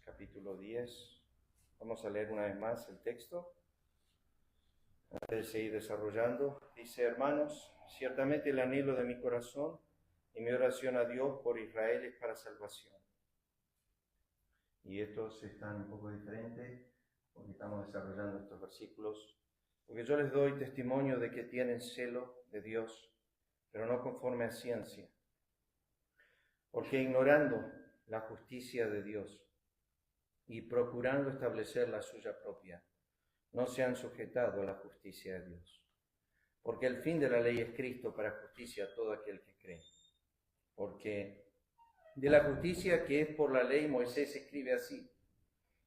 capítulo 10. Vamos a leer una vez más el texto. Antes de seguir desarrollando, dice: hermanos, ciertamente el anhelo de mi corazón y mi oración a Dios por Israel es para salvación. Y estos están un poco diferentes porque estamos desarrollando estos versículos, porque yo les doy testimonio de que tienen celo de Dios, pero no conforme a ciencia, porque ignorando la justicia de Dios y procurando establecer la suya propia, no se han sujetado a la justicia de Dios. Porque el fin de la ley es Cristo para justicia a todo aquel que cree. Porque de la justicia que es por la ley, Moisés escribe así: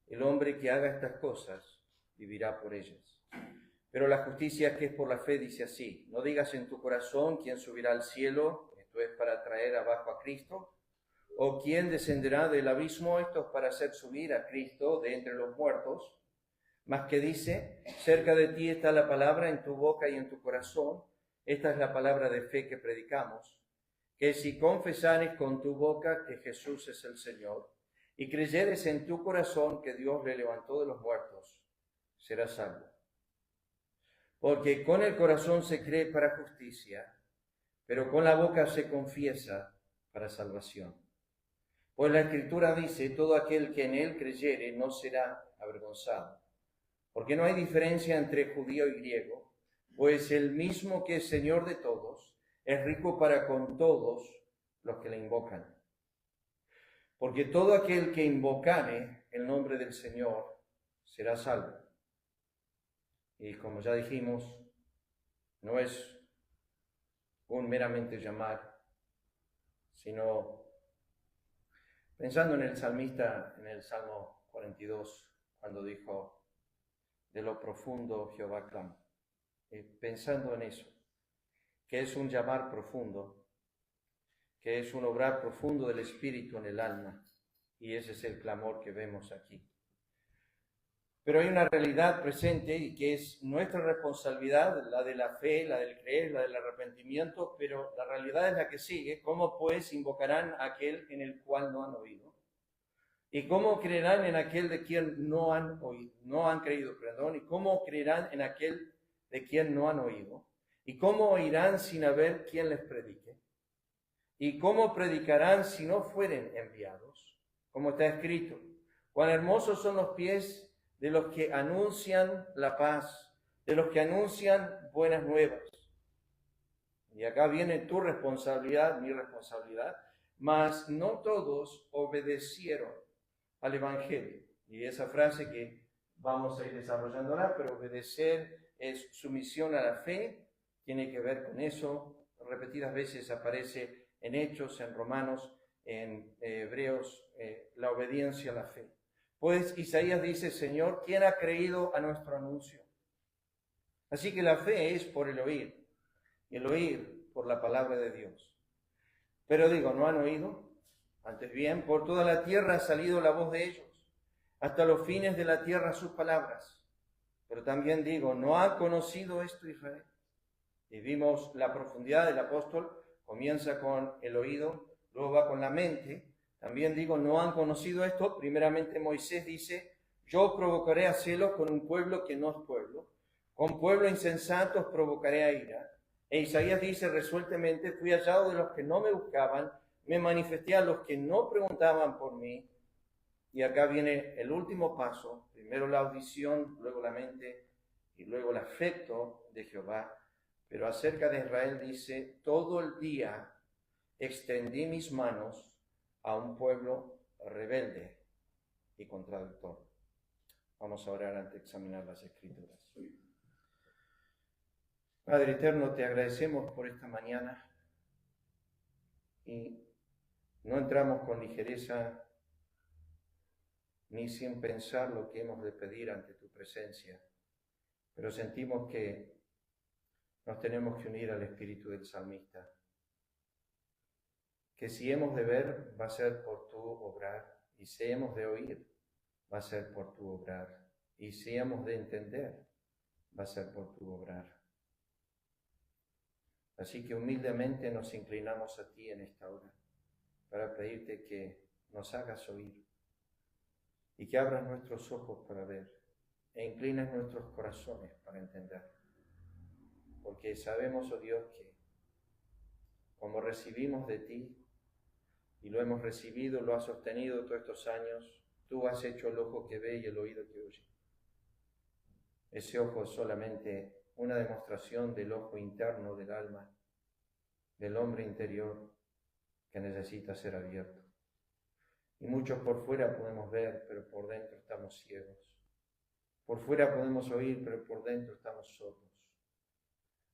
el hombre que haga estas cosas vivirá por ellas. Pero la justicia que es por la fe dice así: no digas en tu corazón quién subirá al cielo, esto es para traer abajo a Cristo, o quién descenderá del abismo, esto es para hacer subir a Cristo de entre los muertos. Mas que dice: cerca de ti está la palabra, en tu boca y en tu corazón. Esta es la palabra de fe que predicamos, que si confesares con tu boca que Jesús es el Señor, y creyeres en tu corazón que Dios le levantó de los muertos, serás salvo. Porque con el corazón se cree para justicia, pero con la boca se confiesa para salvación. Pues la Escritura dice: todo aquel que en él creyere no será avergonzado. Porque no hay diferencia entre judío y griego, pues el mismo que es Señor de todos es rico para con todos los que le invocan. Porque todo aquel que invocare el nombre del Señor será salvo. Y como ya dijimos, no es un meramente llamar, sino pensando en el salmista en el Salmo 42, cuando dijo: de lo profundo Jehová clama. Pensando en eso, que es un llamar profundo, que es un obrar profundo del Espíritu en el alma, y ese es el clamor que vemos aquí. Pero hay una realidad presente y que es nuestra responsabilidad, la de la fe, la del creer, la del arrepentimiento, pero la realidad es la que sigue: ¿cómo pues invocarán a aquel en el cual no han oído? ¿Y cómo creerán en aquel de quien no han creído? ¿Y cómo creerán en aquel de quien no han oído? ¿Y cómo oirán sin haber quien les predique? ¿Y cómo predicarán si no fueren enviados? Como está escrito: cuán hermosos son los pies de los que anuncian la paz, de los que anuncian buenas nuevas. Y acá viene tu responsabilidad, mi responsabilidad, mas no todos obedecieron al Evangelio. Y esa frase que vamos a ir desarrollándola, pero obedecer es sumisión a la fe, tiene que ver con eso. Repetidas veces aparece en Hechos, en Romanos, en Hebreos, la obediencia a la fe. Pues Isaías dice: Señor, ¿quién ha creído a nuestro anuncio? Así que la fe es por el oír, y el oír por la palabra de Dios. Pero digo, ¿no han oído? Antes bien, por toda la tierra ha salido la voz de ellos, hasta los fines de la tierra sus palabras. Pero también digo, ¿no ha conocido esto Israel? Y vimos la profundidad del apóstol, comienza con el oído, luego va con la mente. También digo, ¿no han conocido esto? Primeramente Moisés dice: yo provocaré a celos con un pueblo que no es pueblo, con pueblo insensato os provocaré a ira. E Isaías dice resueltamente: fui hallado de los que no me buscaban, me manifesté a los que no preguntaban por mí. Y acá viene el último paso: primero la audición, luego la mente y luego el afecto de Jehová. Pero acerca de Israel dice: todo el día extendí mis manos a un pueblo rebelde y contradictor. Vamos a orar antes de examinar las Escrituras. Padre eterno, te agradecemos por esta mañana y no entramos con ligereza ni sin pensar lo que hemos de pedir ante tu presencia, pero sentimos que nos tenemos que unir al espíritu del salmista, que si hemos de ver va a ser por tu obrar, y si hemos de oír va a ser por tu obrar, y si hemos de entender va a ser por tu obrar. Así que humildemente nos inclinamos a ti en esta hora para pedirte que nos hagas oír y que abras nuestros ojos para ver e inclines nuestros corazones para entender. Porque sabemos, oh Dios, que como recibimos de ti y lo hemos recibido, lo has sostenido todos estos años, tú has hecho el ojo que ve y el oído que oye. Ese ojo es solamente una demostración del ojo interno del alma, del hombre interior que necesita ser abierto. Y muchos por fuera podemos ver, pero por dentro estamos ciegos. Por fuera podemos oír, pero por dentro estamos sordos.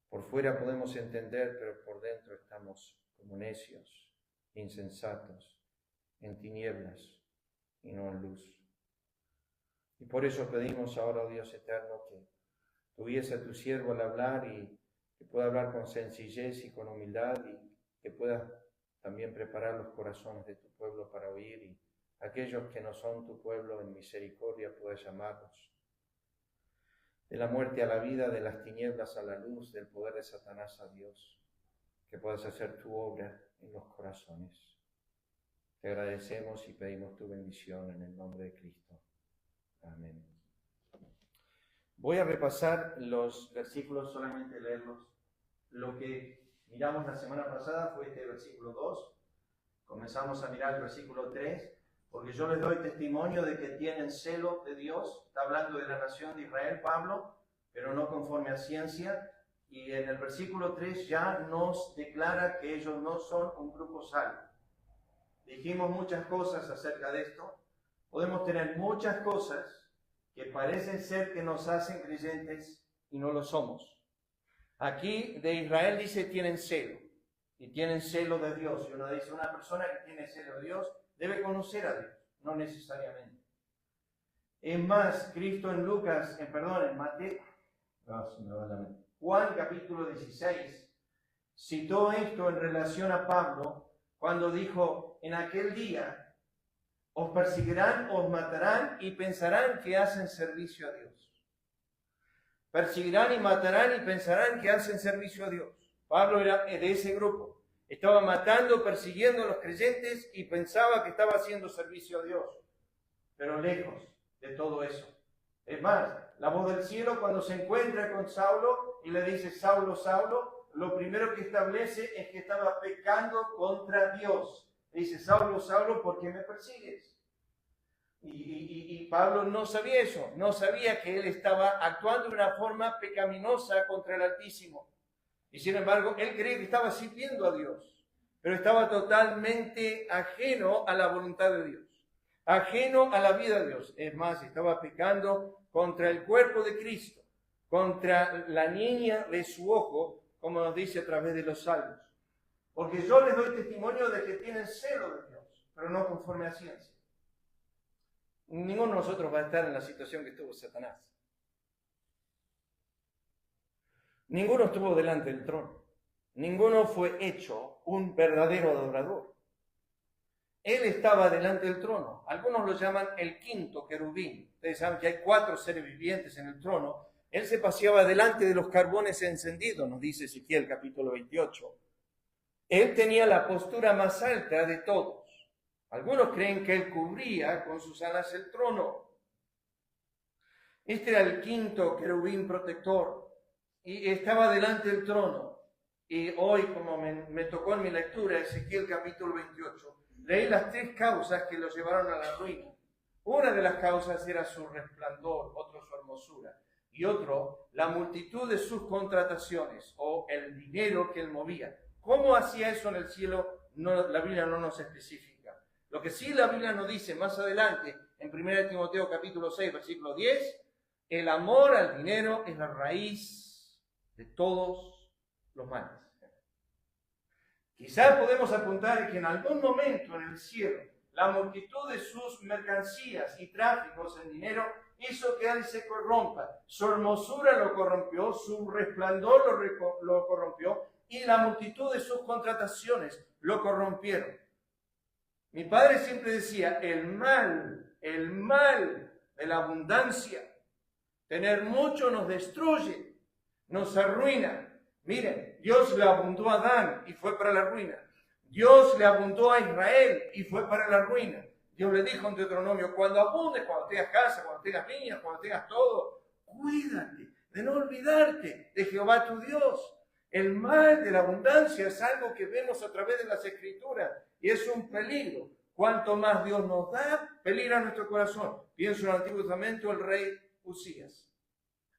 Por fuera podemos entender, pero por dentro estamos como necios, insensatos, en tinieblas y no en luz. Y por eso pedimos ahora, oh Dios eterno, que tuviese a tu siervo al hablar y que pueda hablar con sencillez y con humildad y que pueda también preparar los corazones de tu pueblo para oír y aquellos que no son tu pueblo en misericordia puedas llamarlos. De la muerte a la vida, de las tinieblas a la luz, del poder de Satanás a Dios, que puedas hacer tu obra en los corazones. Te agradecemos y pedimos tu bendición en el nombre de Cristo. Amén. Voy a repasar los versículos, solamente leerlos. Lo que miramos la semana pasada fue este versículo 2. Comenzamos a mirar el versículo 3. Porque yo les doy testimonio de que tienen celo de Dios. Está hablando de la nación de Israel, Pablo, pero no conforme a ciencia. Y en el versículo 3 ya nos declara que ellos no son un grupo salvo. Dijimos muchas cosas acerca de esto. Podemos tener muchas cosas que parecen ser que nos hacen creyentes y no lo somos. Aquí de Israel dice tienen celo. Y tienen celo de Dios. Y uno dice, una persona que tiene celo de Dios debe conocer a Dios, no necesariamente. Es más, Cristo en Mateo, Juan capítulo 16, citó esto en relación a Pablo, cuando dijo, en aquel día os perseguirán, os matarán y pensarán que hacen servicio a Dios. Perseguirán y matarán y pensarán que hacen servicio a Dios. Pablo era de ese grupo. Estaba matando, persiguiendo a los creyentes y pensaba que estaba haciendo servicio a Dios. Pero lejos de todo eso. Es más, la voz del cielo cuando se encuentra con Saulo y le dice, Saulo, Saulo, lo primero que establece es que estaba pecando contra Dios. Le dice, Saulo, Saulo, ¿por qué me persigues? Y Pablo no sabía eso. No sabía que él estaba actuando de una forma pecaminosa contra el Altísimo. Y sin embargo, él creía que estaba sirviendo a Dios, pero estaba totalmente ajeno a la voluntad de Dios, ajeno a la vida de Dios. Es más, estaba pecando contra el cuerpo de Cristo, contra la niña de su ojo, como nos dice a través de los salmos. Porque yo les doy testimonio de que tienen celo de Dios, pero no conforme a ciencia. Ninguno de nosotros va a estar en la situación que estuvo Satanás. Ninguno estuvo delante del trono. Ninguno fue hecho un verdadero adorador. Él estaba delante del trono. Algunos lo llaman el quinto querubín. Ustedes saben que hay 4 seres vivientes en el trono. Él se paseaba delante de los carbones encendidos, nos dice Ezequiel capítulo 28. Él tenía la postura más alta de todos. Algunos creen que él cubría con sus alas el trono. Este era el quinto querubín protector. Y estaba delante del trono. Y hoy, como me tocó en mi lectura, Ezequiel capítulo 28, leí las 3 causas que lo llevaron a la ruina. Una de las causas era su resplandor, otro su hermosura, y otro, la multitud de sus contrataciones, o el dinero que él movía. ¿Cómo hacía eso en el cielo? No, la Biblia no nos especifica. Lo que sí la Biblia nos dice más adelante, en 1 Timoteo capítulo 6, versículo 10, el amor al dinero es la raíz de todos los males. Quizás podemos apuntar que en algún momento en el cielo, la multitud de sus mercancías y tráficos en dinero hizo que él se corrompa. Su hermosura lo corrompió, su resplandor lo corrompió y la multitud de sus contrataciones lo corrompieron. Mi padre siempre decía, el mal de la abundancia, tener mucho nos destruye, nos arruina. Miren, Dios le abundó a Adán y fue para la ruina. Dios le abundó a Israel y fue para la ruina. Dios le dijo en Deuteronomio, cuando abundes, cuando tengas casa, cuando tengas niñas, cuando tengas todo, cuídate de no olvidarte de Jehová tu Dios. El mal de la abundancia es algo que vemos a través de las Escrituras y es un peligro. Cuanto más Dios nos da, peligra nuestro corazón. Pienso en el Antiguo Testamento, el rey Usías.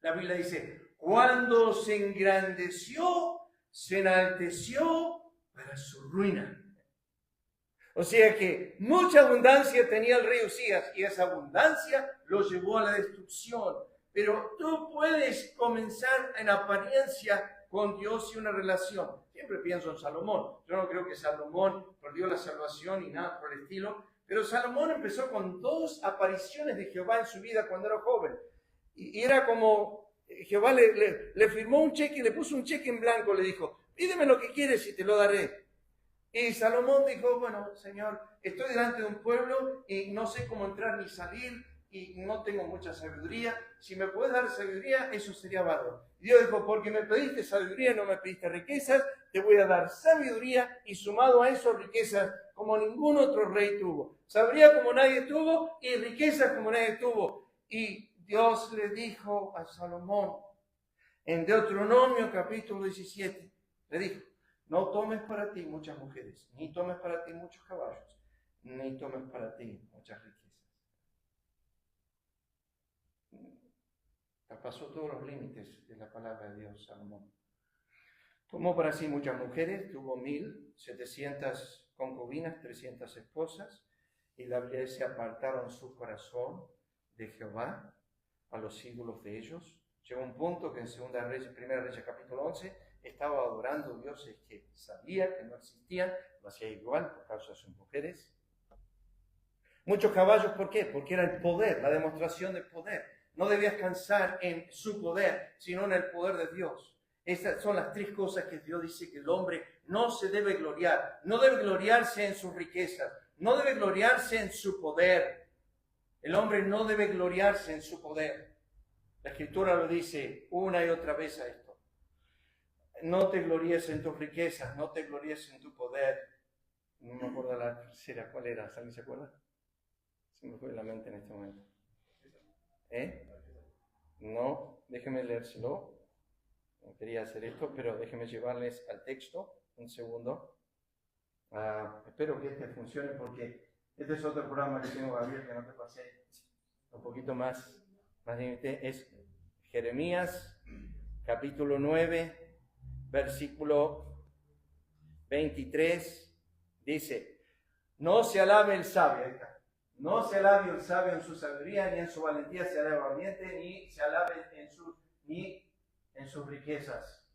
La Biblia dice, cuando se engrandeció, se enalteció para su ruina. O sea que mucha abundancia tenía el rey Usías y esa abundancia lo llevó a la destrucción. Pero tú puedes comenzar en apariencia con Dios y una relación. Siempre pienso en Salomón. Yo no creo que Salomón perdió la salvación ni nada por el estilo, pero Salomón empezó con 2 apariciones de Jehová en su vida cuando era joven. Y era como Jehová le firmó un cheque y le puso un cheque en blanco, le dijo, pídeme lo que quieres y te lo daré. Y Salomón dijo, bueno, Señor, estoy delante de un pueblo y no sé cómo entrar ni salir y no tengo mucha sabiduría. Si me puedes dar sabiduría, eso sería bárbaro. Dios dijo, porque me pediste sabiduría, no me pediste riquezas, te voy a dar sabiduría y sumado a eso riquezas como ningún otro rey tuvo. Sabiduría como nadie tuvo y riquezas como nadie tuvo. Y Dios le dijo a Salomón en Deuteronomio capítulo 17, le dijo, no tomes para ti muchas mujeres, ni tomes para ti muchos caballos, ni tomes para ti muchas riquezas. Pasó todos los límites de la palabra de Dios, Salomón. Tomó para sí muchas mujeres, tuvo 1,700 concubinas, 300 esposas, y la Biblia se apartaron su corazón de Jehová a los ídolos de ellos. Llegó un punto que en 1 Reyes capítulo 11 estaba adorando dioses que sabía que no existían, lo hacía igual por causa de sus mujeres. Muchos caballos, ¿por qué? Porque era el poder, la demostración de poder. No debías descansar en su poder, sino en el poder de Dios. Esas son las 3 cosas que Dios dice que el hombre no se debe gloriar. No debe gloriarse en sus riquezas, no debe gloriarse en su poder. El hombre no debe gloriarse en su poder. La Escritura lo dice una y otra vez a esto. No te gloríes en tus riquezas, no te gloríes en tu poder. No me acuerdo la tercera, ¿cuál era? ¿Alguien se acuerda? Se me fue de la mente en este momento. No, déjenme leérselo. No quería hacer esto, pero déjenme llevarles al texto un segundo. Espero que este funcione porque este es otro programa que tengo abierto que no te pasé un poquito más límite. Es Jeremías capítulo 9, versículo 23. Dice, no se alabe el sabio. No se alabe el sabio en su sabiduría, ni en su valentía se alabe el valiente, ni se alabe en sus riquezas.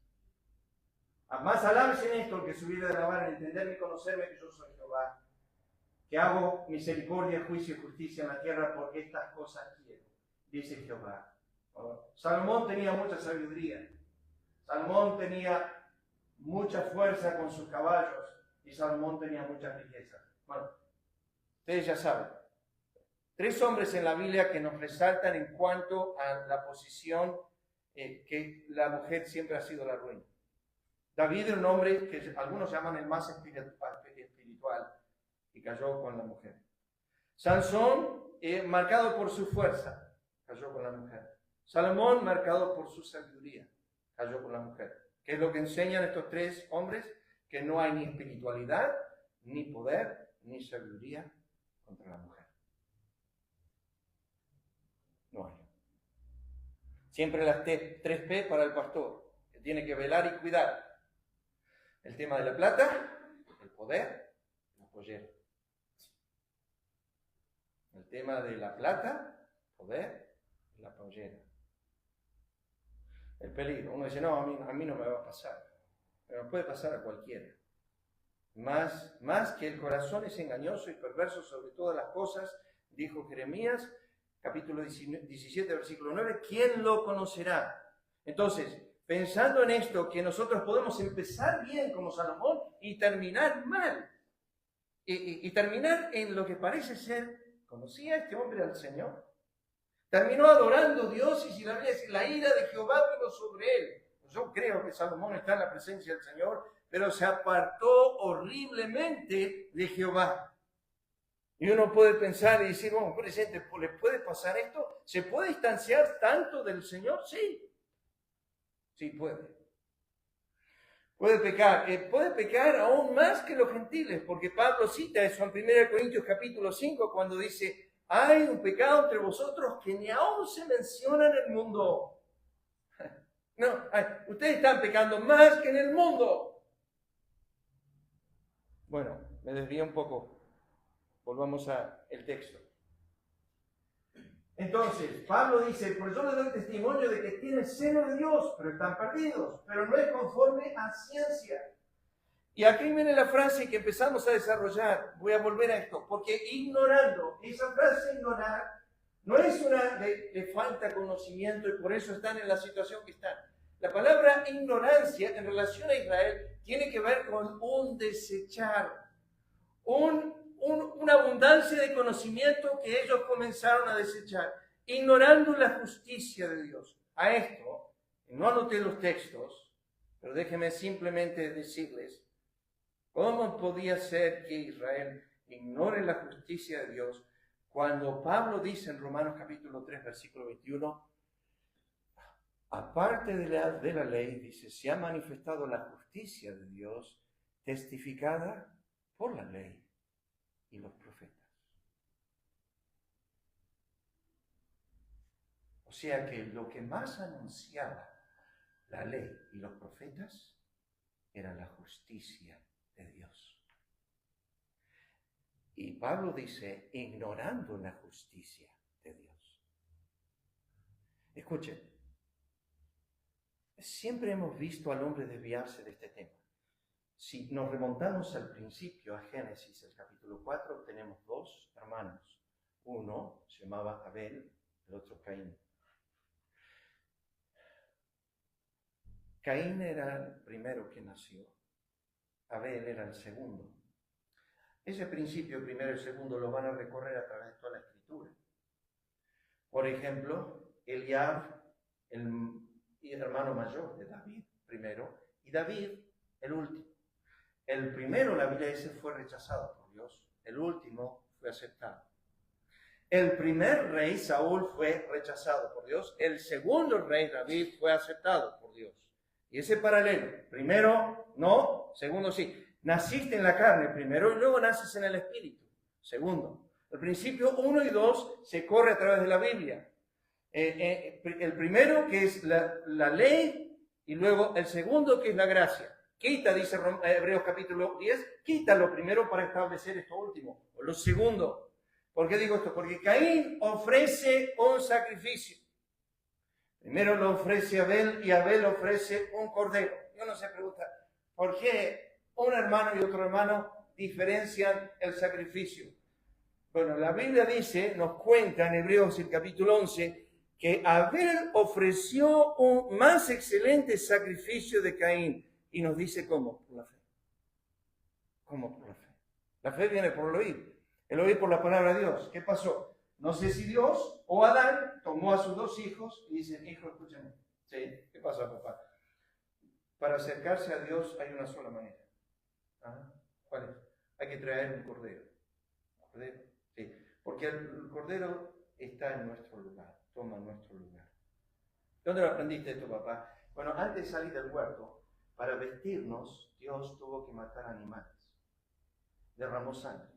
Más alábese en esto el que subiera de alabar, en entenderme y conocerme que yo soy Jehová, que hago misericordia, juicio y justicia en la tierra, porque estas cosas quiero, dice Jehová. Salomón tenía mucha sabiduría. Salomón tenía mucha fuerza con sus caballos y Salomón tenía mucha riqueza. Bueno, ustedes ya saben. 3 hombres en la Biblia que nos resaltan en cuanto a la posición que la mujer siempre ha sido la ruina. David era un hombre que algunos llaman el más espiritual y cayó con la mujer. Sansón, marcado por su fuerza, cayó con la mujer. Salomón, marcado por su sabiduría, cayó con la mujer. ¿Qué es lo que enseñan estos 3 hombres? Que no hay ni espiritualidad, ni poder, ni sabiduría contra la mujer. No hay. Siempre las 3P para el pastor, que tiene que velar y cuidar. El tema de la plata, el poder, la pollera. El tema de la plata, poder, la pollera. El peligro. Uno dice, no, a mí no me va a pasar. Pero puede pasar a cualquiera. Más que el corazón es engañoso y perverso sobre todas las cosas, dijo Jeremías, capítulo 17, versículo 9, ¿quién lo conocerá? Entonces, pensando en esto, que nosotros podemos empezar bien como Salomón y terminar mal. Y terminar en lo que parece ser, ¿conocía este hombre al Señor? Terminó adorando a Dios y si la Biblia dice, la ira de Jehová vino sobre él. Yo creo que Salomón está en la presencia del Señor, pero se apartó horriblemente de Jehová. Y uno puede pensar y decir, bueno, presente, ¿le puede pasar esto? ¿Se puede distanciar tanto del Señor? Sí, sí puede. Puede pecar aún más que los gentiles, porque Pablo cita eso en 1 Corintios capítulo 5, cuando dice, hay un pecado entre vosotros que ni aún se menciona en el mundo. No, ustedes están pecando más que en el mundo. Bueno, me desvío un poco. Volvamos al texto. Entonces, Pablo dice, por eso les doy testimonio de que tienen celo de Dios, pero están perdidos, pero no es conforme a ciencia. Y aquí viene la frase que empezamos a desarrollar. Voy a volver a esto, porque ignorando, esa frase ignorar, no es una de falta conocimiento y por eso están en la situación que están. La palabra ignorancia en relación a Israel tiene que ver con un desechar, una abundancia de conocimiento que ellos comenzaron a desechar, ignorando la justicia de Dios. A esto, no anoté los textos, pero déjenme simplemente decirles, ¿cómo podía ser que Israel ignore la justicia de Dios cuando Pablo dice en Romanos capítulo 3, versículo 21, aparte de la ley, dice, se ha manifestado la justicia de Dios testificada por la ley y los profetas. O sea que lo que más anunciaba la ley y los profetas era la justicia de Dios. Y Pablo dice, ignorando la justicia de Dios. Escuchen, siempre hemos visto al hombre desviarse de este tema. Si nos remontamos al principio, a Génesis, el capítulo 4, tenemos dos hermanos. Uno se llamaba Abel, el otro Caín. Caín era el primero que nació. Abel era el segundo. Ese principio, primero y segundo, lo van a recorrer a través de toda la Escritura. Por ejemplo, Eliab, el hermano mayor de David, primero, y David, el último. El primero, la Biblia dice, fue rechazado por Dios. El último fue aceptado. El primer rey, Saúl, fue rechazado por Dios. El segundo rey, David, fue aceptado por Dios. Y ese paralelo, primero no, segundo sí. Naciste en la carne primero y luego naces en el espíritu. Segundo. El principio 1 y 2 se corre a través de la Biblia. El primero que es la ley y luego el segundo que es la gracia. Quita, dice Hebreos capítulo 10, quita lo primero para establecer esto último, o lo segundo. ¿Por qué digo esto? Porque Caín ofrece un sacrificio. Primero lo ofrece Abel y Abel ofrece un cordero. Y uno se pregunta, ¿por qué un hermano y otro hermano diferencian el sacrificio? Bueno, la Biblia dice, nos cuenta en Hebreos el capítulo 11, que Abel ofreció un más excelente sacrificio de Caín. Y nos dice cómo, por la fe. ¿Cómo por la fe? La fe viene por el oír por la palabra de Dios. ¿Qué pasó? No sé si Dios o Adán tomó a sus dos hijos y dice, hijo, escúchame. ¿Sí? ¿Qué pasa, papá? Para acercarse a Dios hay una sola manera. ¿Ah? ¿Cuál es? Hay que traer un cordero. ¿Cordero? Sí. Porque el cordero está en nuestro lugar, toma nuestro lugar. ¿Dónde lo aprendiste esto, papá? Bueno, antes de salir del huerto, para vestirnos, Dios tuvo que matar animales. Derramó sangre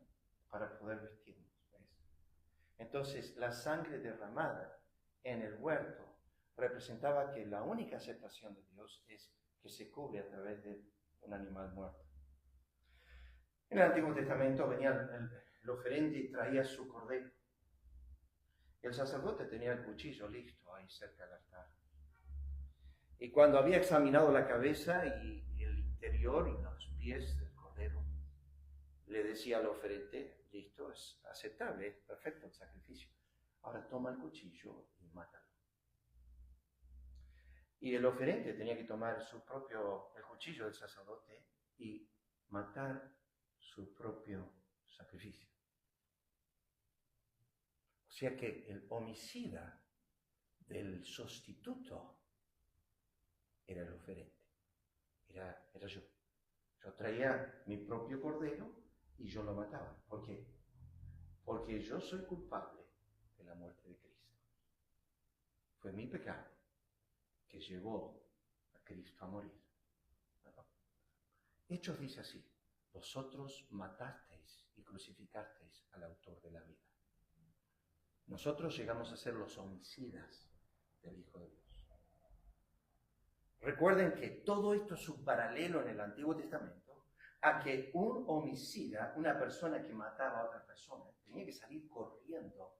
para poder vestirnos. ¿Ves? Entonces, la sangre derramada en el huerto representaba que la única aceptación de Dios es que se cubre a través de un animal muerto. En el Antiguo Testamento venía el oferente y traía su cordero. El sacerdote tenía el cuchillo listo ahí cerca del altar. Y cuando había examinado la cabeza y el interior y los pies del cordero, le decía al oferente, listo, es aceptable, es perfecto el sacrificio. Ahora toma el cuchillo y mátalo. Y el oferente tenía que tomar el cuchillo del sacerdote y matar su propio sacrificio. O sea que el homicida del sustituto era el oferente, era yo. Yo traía mi propio cordero y yo lo mataba. ¿Por qué? porque yo soy culpable de la muerte de Cristo. Fue mi pecado que llevó a Cristo a morir. Hechos dice así: vosotros matasteis y crucificasteis al autor de la vida. Nosotros llegamos a ser los homicidas del Hijo de Dios. Recuerden que todo esto es un paralelo en el Antiguo Testamento a que un homicida, una persona que mataba a otra persona, tenía que salir corriendo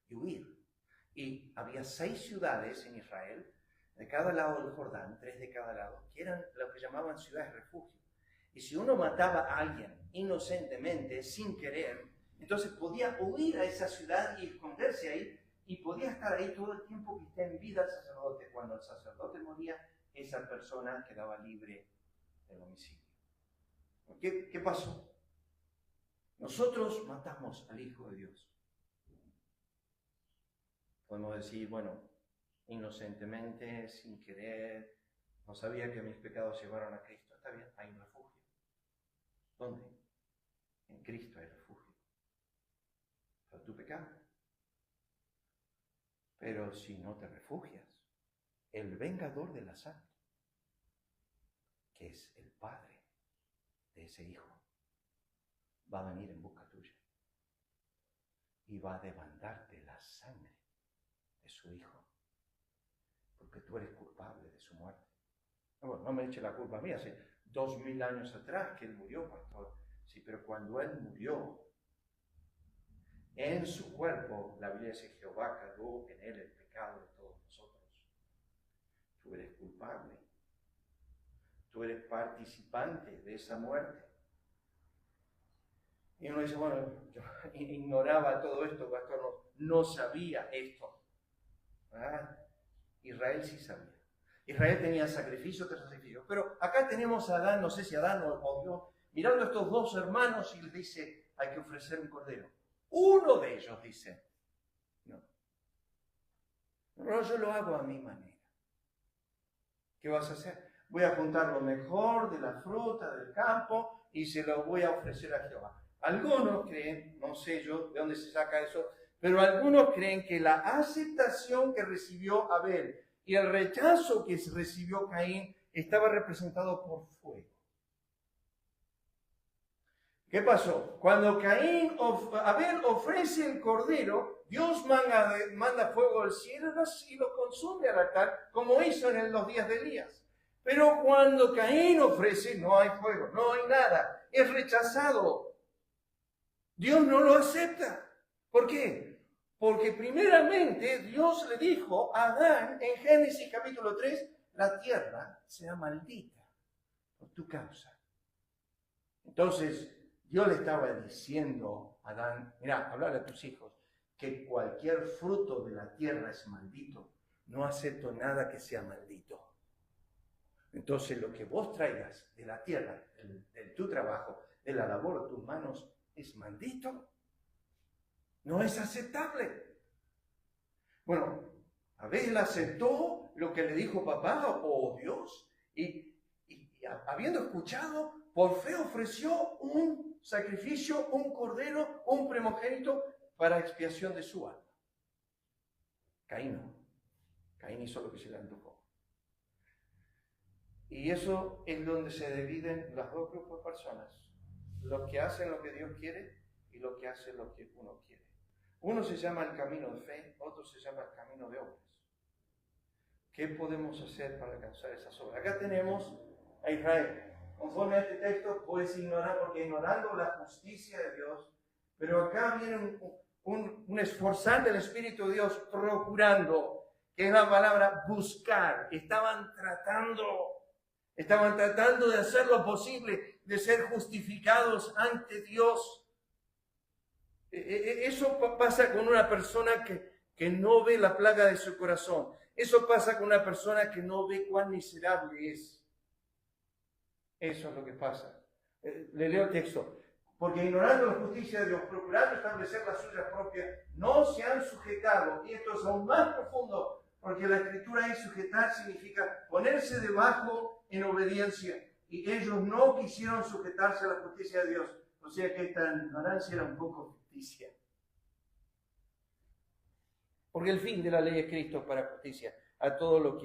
y huir. Y había 6 ciudades en Israel, de cada lado del Jordán, 3 de cada lado, que eran lo que llamaban ciudades refugio. Y si uno mataba a alguien inocentemente, sin querer, entonces podía huir a esa ciudad y esconderse ahí, y podía estar ahí todo el tiempo que esté en vida el sacerdote. Cuando el sacerdote moría, esa persona quedaba libre del homicidio. ¿Qué pasó? Nosotros matamos al Hijo de Dios. Podemos decir, bueno, inocentemente, sin querer, no sabía que mis pecados llevaron a Cristo. Está bien, hay un refugio. ¿Dónde? En Cristo hay refugio. Para tu pecado. Pero si no te refugias, el vengador de la sangre, que es el Padre de ese Hijo, va a venir en busca tuya y va a demandarte la sangre de su Hijo, porque tú eres culpable de su muerte. Bueno, no me eche la culpa a mí, hace 2000 años atrás que Él murió, pastor. Sí, pero cuando Él murió, en su cuerpo, la Biblia dice, Jehová cargó en Él el pecado de todos nosotros. Tú eres culpable. Tú eres participante de esa muerte. Y uno dice, bueno, yo ignoraba todo esto, pastor, no sabía esto. ¿Verdad? Israel sí sabía. Israel tenía sacrificio tras sacrificio. Pero acá tenemos a Adán, no sé si Adán o Dios, mirando a estos 2 hermanos y les dice, hay que ofrecer un cordero. Uno de ellos dice, no, yo lo hago a mi manera. ¿Qué vas a hacer? Voy a juntar lo mejor de la fruta del campo y se lo voy a ofrecer a Jehová. Algunos creen, no sé yo de dónde se saca eso, pero algunos creen que la aceptación que recibió Abel y el rechazo que recibió Caín estaba representado por fuego. ¿Qué pasó? Cuando Abel ofrece el cordero, Dios manda fuego del cielo y lo consume al altar, como hizo en los días de Elías. Pero cuando Caín ofrece, no hay fuego, no hay nada, es rechazado. Dios no lo acepta. ¿Por qué? Porque primeramente Dios le dijo a Adán en Génesis capítulo 3, la tierra será maldita por tu causa. Entonces, Dios le estaba diciendo a Adán, mira, hablarle a tus hijos, que cualquier fruto de la tierra es maldito. No acepto nada que sea maldito. Entonces, lo que vos traigas de la tierra, de tu trabajo, de la labor de tus manos, es maldito. No es aceptable. Bueno, Abel aceptó lo que le dijo papá o Dios y habiendo escuchado, por fe ofreció un sacrificio, un cordero, un primogénito para expiación de su alma. Caín no. Caín hizo lo que se le antojó. Y eso es donde se dividen los 2 grupos de personas. Los que hacen lo que Dios quiere y los que hacen lo que uno quiere. Uno se llama el camino de fe, otro se llama el camino de obras. ¿Qué podemos hacer para alcanzar esas obras? Acá tenemos a Israel. Conforme a este texto, puedes ignorar, porque ignorando la justicia de Dios, pero acá viene un esforzar del Espíritu de Dios, procurando, que es la palabra buscar. Estaban tratando de hacer lo posible, de ser justificados ante Dios. Eso pasa con una persona que no ve la plaga de su corazón. Eso pasa con una persona que no ve cuán miserable es. Eso es lo que pasa. Le leo el texto. Porque ignorando la justicia de Dios, procurando establecer las suyas propias, no se han sujetado. Y esto es aún más profundo, porque la escritura ahí sujetar significa ponerse debajo en obediencia. Y ellos no quisieron sujetarse a la justicia de Dios. O sea que esta ignorancia era un poco ficticia. Porque el fin de la ley es Cristo para justicia a todo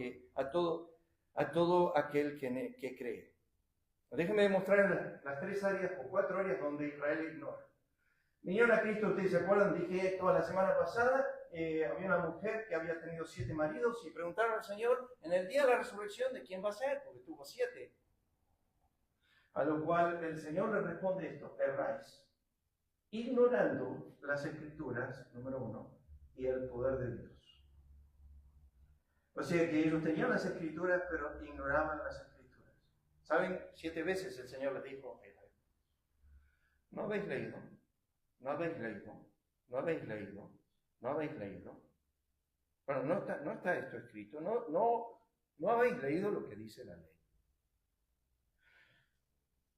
aquel que cree. Déjenme demostrar las 3 áreas o 4 áreas donde Israel ignora. Vinieron a Cristo, ustedes se acuerdan, dije toda la semana pasada, había una mujer que había tenido 7 maridos y preguntaron al Señor en el día de la resurrección de quién va a ser, porque tuvo 7. A lo cual el Señor le responde esto: erráis, ignorando las Escrituras, número 1, y el poder de Dios. O sea que ellos tenían las Escrituras, pero ignoraban las Escrituras. ¿Saben? 7 veces el Señor les dijo: ¿no habéis leído? ¿No habéis leído? ¿No habéis leído? ¿No habéis leído? Bueno, no está esto escrito. No habéis leído lo que dice la ley.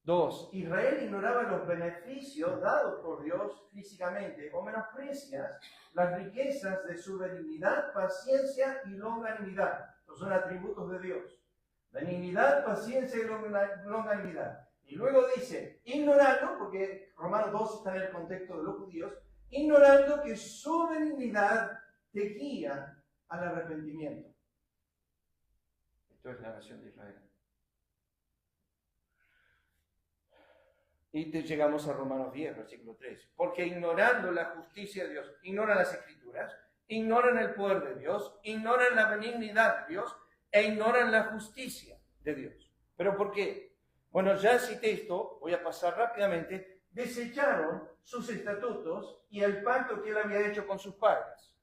2. Israel ignoraba los beneficios dados por Dios físicamente o menosprecia las riquezas de su benignidad, paciencia y longanimidad. Estos son atributos de Dios. Benignidad, paciencia y longanimidad. Y luego dice, ignorando, porque Romanos 2 está en el contexto de los judíos, ignorando que su benignidad te guía al arrepentimiento. Esto es la nación de Israel. Y llegamos a Romanos 10, versículo 3. Porque ignorando la justicia de Dios, ignoran las Escrituras, ignoran el poder de Dios, ignoran la benignidad de Dios e ignoran la justicia de Dios. ¿Pero por qué? Bueno, ya cité esto, voy a pasar rápidamente. Desecharon sus estatutos y el pacto que él había hecho con sus padres.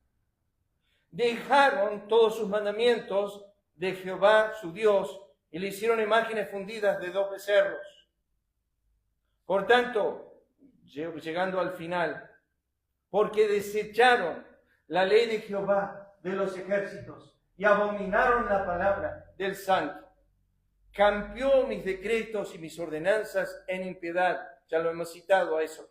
Dejaron todos sus mandamientos de Jehová, su Dios, y le hicieron imágenes fundidas de 2 becerros. Por tanto, llegando al final, porque desecharon la ley de Jehová de los ejércitos y abominaron la palabra del Santo, cambió mis decretos y mis ordenanzas en impiedad. Ya lo hemos citado a eso.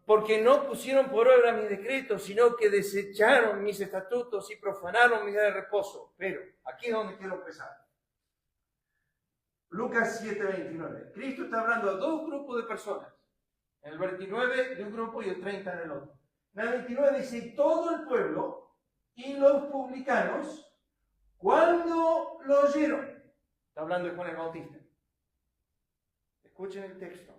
Porque no pusieron por obra mis decretos, sino que desecharon mis estatutos y profanaron mi día de reposo. Pero aquí es donde quiero empezar. Lucas 7:29. Cristo está hablando a 2 grupos de personas. En el 29 de un grupo y el 30 en el otro. En el 29 dice, todo el pueblo y los publicanos, cuando lo oyeron. Está hablando de Juan el Bautista. Escuchen el texto.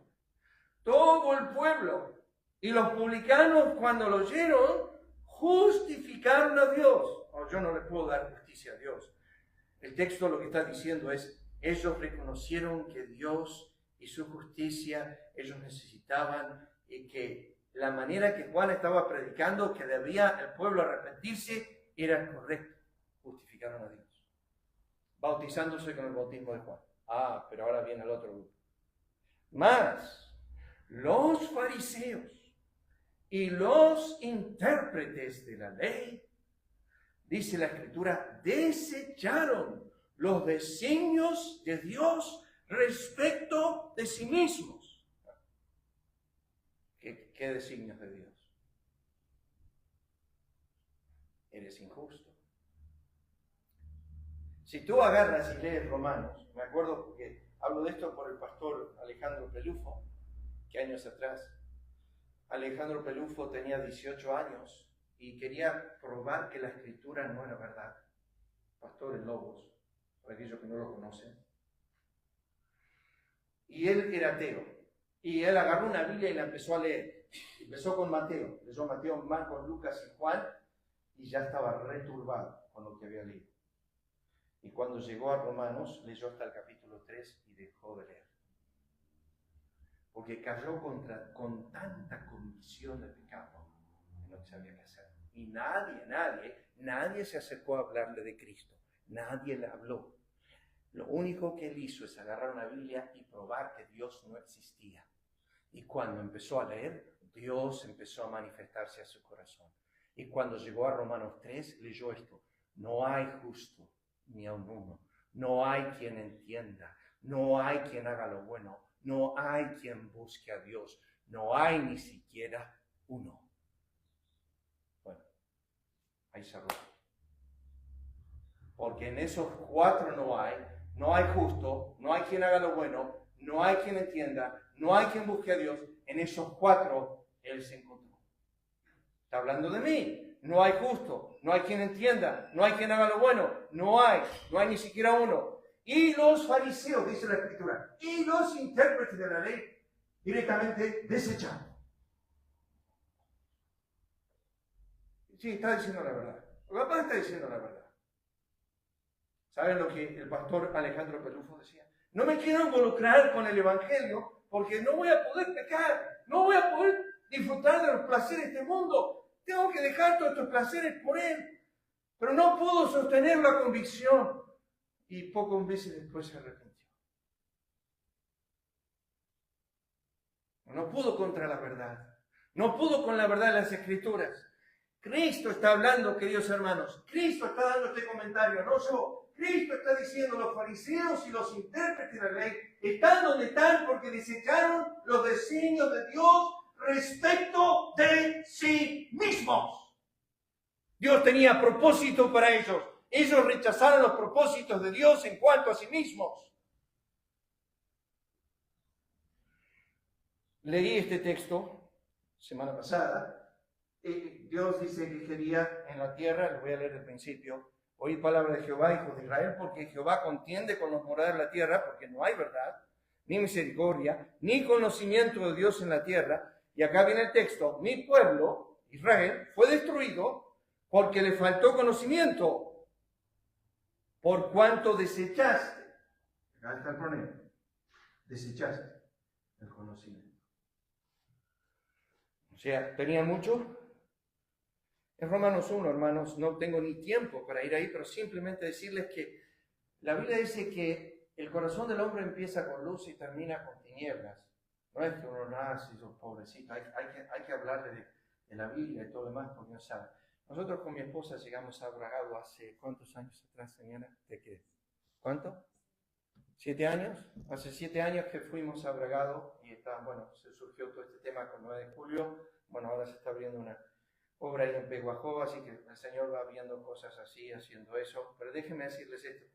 Todo el pueblo y los publicanos, cuando lo oyeron, justificaron a Dios. Oh, yo no le puedo dar justicia a Dios. El texto lo que está diciendo es, ellos reconocieron que Dios y su justicia ellos necesitaban y que la manera que Juan estaba predicando, que debía el pueblo arrepentirse, era correcto. Justificaron a Dios. Bautizándose con el bautismo de Juan. Pero ahora viene el otro grupo. Más, los fariseos y los intérpretes de la ley, dice la Escritura, desecharon los designios de Dios respecto de sí mismos. ¿Qué designios de Dios? Eres injusto. Si tú agarras y lees Romanos, me acuerdo porque hablo de esto por el pastor Alejandro Pelufo, que años atrás, Alejandro Pelufo tenía 18 años y quería probar que la Escritura no era verdad. Pastor en Lobos, para aquellos que no lo conocen. Y él era ateo. Y él agarró una Biblia y la empezó a leer. Empezó con Mateo. Leyó Mateo, Marcos, Lucas y Juan. Y ya estaba returbado con lo que había leído. Y cuando llegó a Romanos, leyó hasta el capítulo 3 y dejó de leer. Porque cayó con tanta convicción de pecado que no sabía qué hacer. Y nadie se acercó a hablarle de Cristo. Nadie le habló. Lo único que él hizo es agarrar una Biblia y probar que Dios no existía. Y cuando empezó a leer, Dios empezó a manifestarse a su corazón. Y cuando llegó a Romanos 3, leyó esto. No hay justo ni aun uno. No hay quien entienda. No hay quien haga lo bueno. No hay quien busque a Dios. No hay ni siquiera uno. Bueno, ahí cerró. Porque en esos 4 no hay justo, no hay quien haga lo bueno, no hay quien entienda, no hay quien busque a Dios. En esos 4 él se encontró. Está hablando de mí. No hay justo, no hay quien entienda, no hay quien haga lo bueno, no hay ni siquiera uno. Y los fariseos, dice la Escritura, y los intérpretes de la ley directamente desechados. Sí, está diciendo la verdad. El papá está diciendo la verdad. ¿Saben lo que el pastor Alejandro Pelufo decía? No me quiero involucrar con el Evangelio porque no voy a poder pecar, no voy a poder disfrutar de los placeres de este mundo. Tengo que dejar todos estos placeres por él. Pero no pudo sostener la convicción. Y pocos meses después se arrepintió. No pudo contra la verdad. No pudo con la verdad de las Escrituras. Cristo está hablando, queridos hermanos. Cristo está dando este comentario, no yo. Cristo está diciendo, los fariseos y los intérpretes de la ley están donde están porque desecharon los designios de Dios respecto de sí mismos. Dios tenía propósito para ellos. Ellos rechazaron los propósitos de Dios en cuanto a sí mismos. Leí este texto semana pasada. Dios dice que quería en la tierra, lo voy a leer del principio, oír palabra de Jehová, hijos de Israel, porque Jehová contiende con los moradores de la tierra, porque no hay verdad, ni misericordia, ni conocimiento de Dios en la tierra. Y acá viene el texto, mi pueblo, Israel, fue destruido porque le faltó conocimiento, por cuanto desechaste. Acá está el problema. Desechaste el conocimiento. O sea, ¿tenían mucho? En Romanos 1, hermanos, no tengo ni tiempo para ir ahí, pero simplemente decirles que la Biblia dice que el corazón del hombre empieza con luz y termina con tinieblas. No es que uno nace y es pobrecito, hay que hablarle de la Biblia y todo lo demás, porque no sabe. Nosotros con mi esposa llegamos a Bragado hace, ¿cuántos años atrás, señora? ¿De qué? ¿Cuánto? ¿7 años? Hace 7 años que fuimos a Bragado y se surgió todo este tema con 9 de julio. Bueno, ahora se está abriendo una obra ahí en Peguajó, así que el Señor va viendo cosas así, haciendo eso. Pero déjenme decirles esto.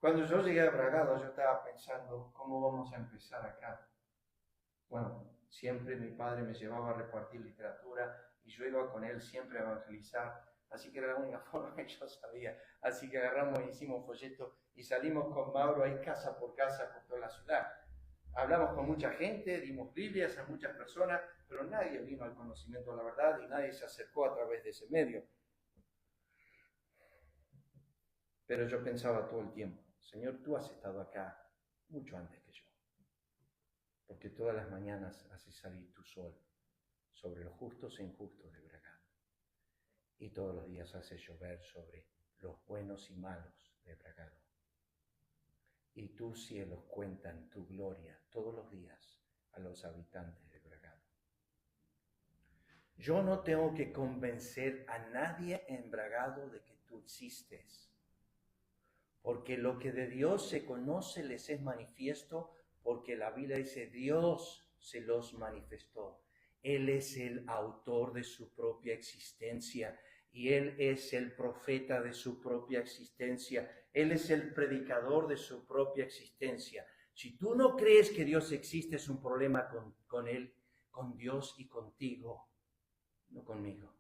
Cuando yo llegué a Bragado, yo estaba pensando, ¿cómo vamos a empezar acá? Bueno, siempre mi padre me llevaba a repartir literatura y yo iba con él siempre a evangelizar. Así que era la única forma que yo sabía. Así que agarramos y hicimos folletos y salimos con Mauro ahí casa por toda la ciudad. Hablamos con mucha gente, dimos Biblias a muchas personas, pero nadie vino al conocimiento de la verdad y nadie se acercó a través de ese medio. Pero yo pensaba todo el tiempo, Señor, tú has estado acá mucho antes que yo, porque todas las mañanas haces salir tu sol sobre los justos e injustos de Bragado, y todos los días haces llover sobre los buenos y malos de Bragado. Y tus cielos cuentan tu gloria todos los días a los habitantes de Bragado. Yo no tengo que convencer a nadie en Bragado de que tú existes, porque lo que de Dios se conoce les es manifiesto, porque la Biblia dice Dios se los manifestó. Él es el autor de su propia existencia y Él es el profeta de su propia existencia. Él es el predicador de su propia existencia. Si tú no crees que Dios existe, es un problema con Él, con Dios y contigo, no conmigo.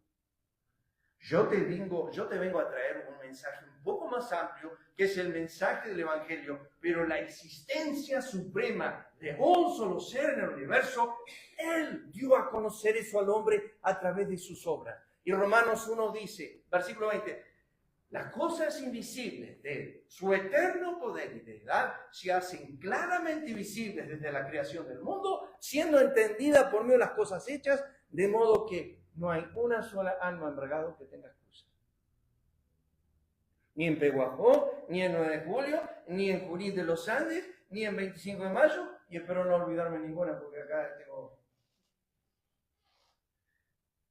Yo te vengo a traer un mensaje un poco más amplio, que es el mensaje del Evangelio, pero la existencia suprema de un solo ser en el universo, Él dio a conocer eso al hombre a través de sus obras. Y Romanos 1 dice, versículo 20, las cosas invisibles de su eterno poder y deidad se hacen claramente visibles desde la creación del mundo, siendo entendida por medio de las cosas hechas, de modo que no hay una sola alma en Bragado que tenga excusa. Ni en Peguajó, ni en 9 de julio, ni en Junín de los Andes, ni en 25 de mayo, y espero no olvidarme ninguna porque acá tengo...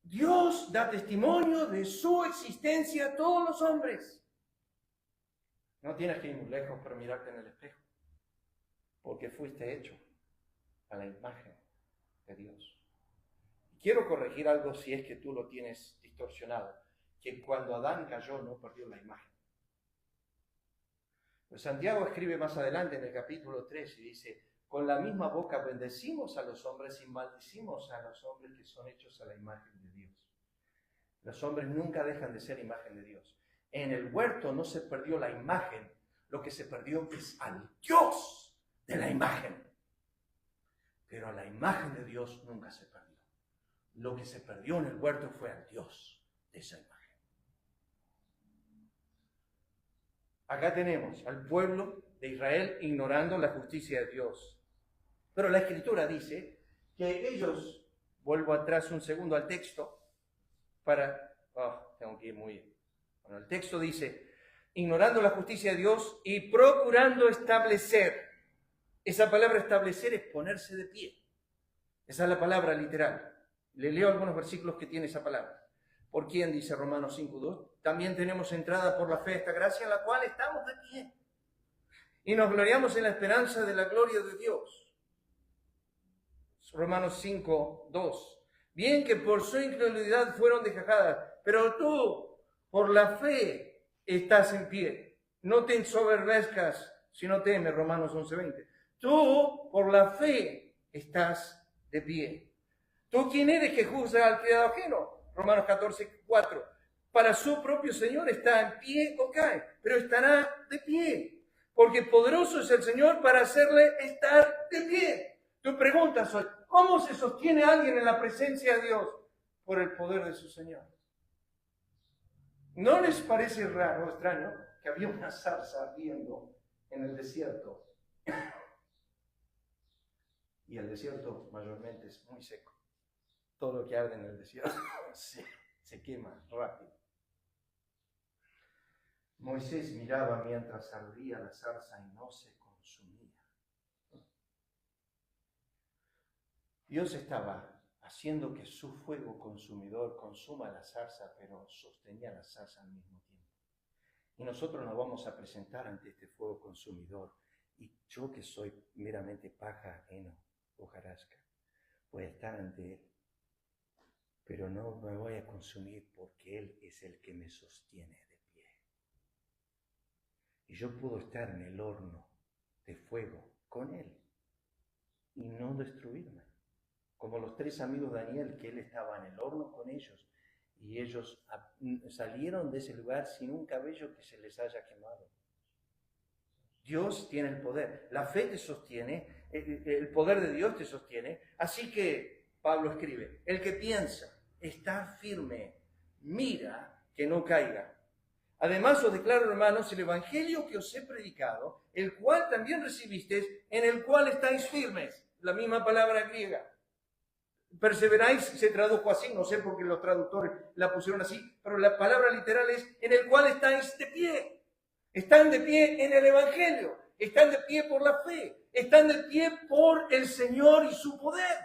Dios da testimonio de su existencia a todos los hombres. No tienes que ir muy lejos para mirarte en el espejo, porque fuiste hecho a la imagen de Dios. Quiero corregir algo si es que tú lo tienes distorsionado, que cuando Adán cayó no perdió la imagen. Pues Santiago escribe más adelante en el capítulo 3 y dice, con la misma boca bendecimos a los hombres y maldecimos a los hombres que son hechos a la imagen de Dios. Los hombres nunca dejan de ser imagen de Dios. En el huerto no se perdió la imagen, lo que se perdió es al Dios de la imagen. Pero a la imagen de Dios nunca se perdió. Lo que se perdió en el huerto fue al Dios de esa imagen. Acá tenemos al pueblo de Israel ignorando la justicia de Dios. Pero la Escritura dice que ellos, vuelvo atrás un segundo al texto, tengo que ir muy bien. Bueno, el texto dice, ignorando la justicia de Dios y procurando establecer. Esa palabra establecer es ponerse de pie. Esa es la palabra literal. Le leo algunos versículos que tiene esa palabra. ¿Por quién? Dice Romanos 5:2. También tenemos entrada por la fe a esta gracia en la cual estamos de pie. Y nos gloriamos en la esperanza de la gloria de Dios. Romanos 5:2. Bien que por su incredulidad fueron desgajadas, pero tú, por la fe, estás en pie. No te ensoberbezcas, sino teme. Romanos 11:20. Tú, por la fe, estás de pie. ¿Tú quién eres que juzga al criado ajeno? Romanos 14:4. Para su propio Señor está en pie o cae, pero estará de pie, porque poderoso es el Señor para hacerle estar de pie. Tu pregunta es, ¿cómo se sostiene alguien en la presencia de Dios? Por el poder de su Señor. ¿No les parece raro o extraño que había una zarza ardiendo en el desierto? Y el desierto mayormente es muy seco. Todo lo que arde en el desierto se quema rápido. Moisés miraba mientras ardía la zarza y no se consumía. Dios estaba haciendo que su fuego consumidor consuma la zarza, pero sostenía la zarza al mismo tiempo. Y nosotros nos vamos a presentar ante este fuego consumidor. Y yo, que soy meramente paja, heno, hojarasca, voy a estar ante Él. Pero no me voy a consumir porque Él es el que me sostiene de pie. Y yo puedo estar en el horno de fuego con Él y no destruirme. Como los 3 amigos de Daniel, que él estaba en el horno con ellos y ellos salieron de ese lugar sin un cabello que se les haya quemado. Dios tiene el poder, la fe te sostiene, el poder de Dios te sostiene. Así que Pablo escribe, el que piensa, está firme, mira que no caiga. Además os declaro, hermanos, el evangelio que os he predicado, el cual también recibisteis, en el cual estáis firmes. La misma palabra griega. Perseveráis se tradujo así, no sé por qué los traductores la pusieron así, pero la palabra literal es en el cual estáis de pie. Están de pie en el evangelio, están de pie por la fe, están de pie por el Señor y su poder.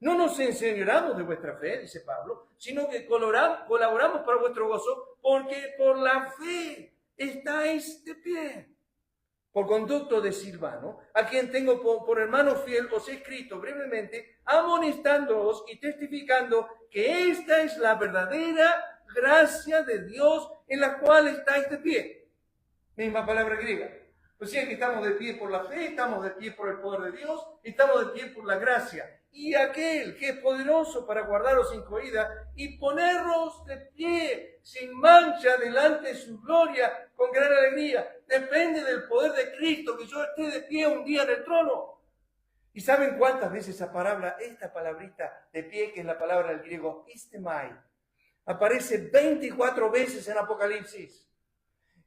No nos enseñoramos de vuestra fe, dice Pablo, sino que colaboramos para vuestro gozo, porque por la fe estáis de pie. Por conducto de Silvano, a quien tengo por hermano fiel, os he escrito brevemente, amonestándoos y testificando que esta es la verdadera gracia de Dios en la cual estáis de pie. Misma palabra griega. Pues sí, que estamos de pie por la fe, estamos de pie por el poder de Dios, estamos de pie por la gracia. Y aquel que es poderoso para guardaros sin caída y ponernos de pie sin mancha delante de su gloria con gran alegría. Depende del poder de Cristo que yo esté de pie un día en el trono. ¿Y saben cuántas veces esta palabrita de pie, que es la palabra del griego istemai, aparece 24 veces en Apocalipsis?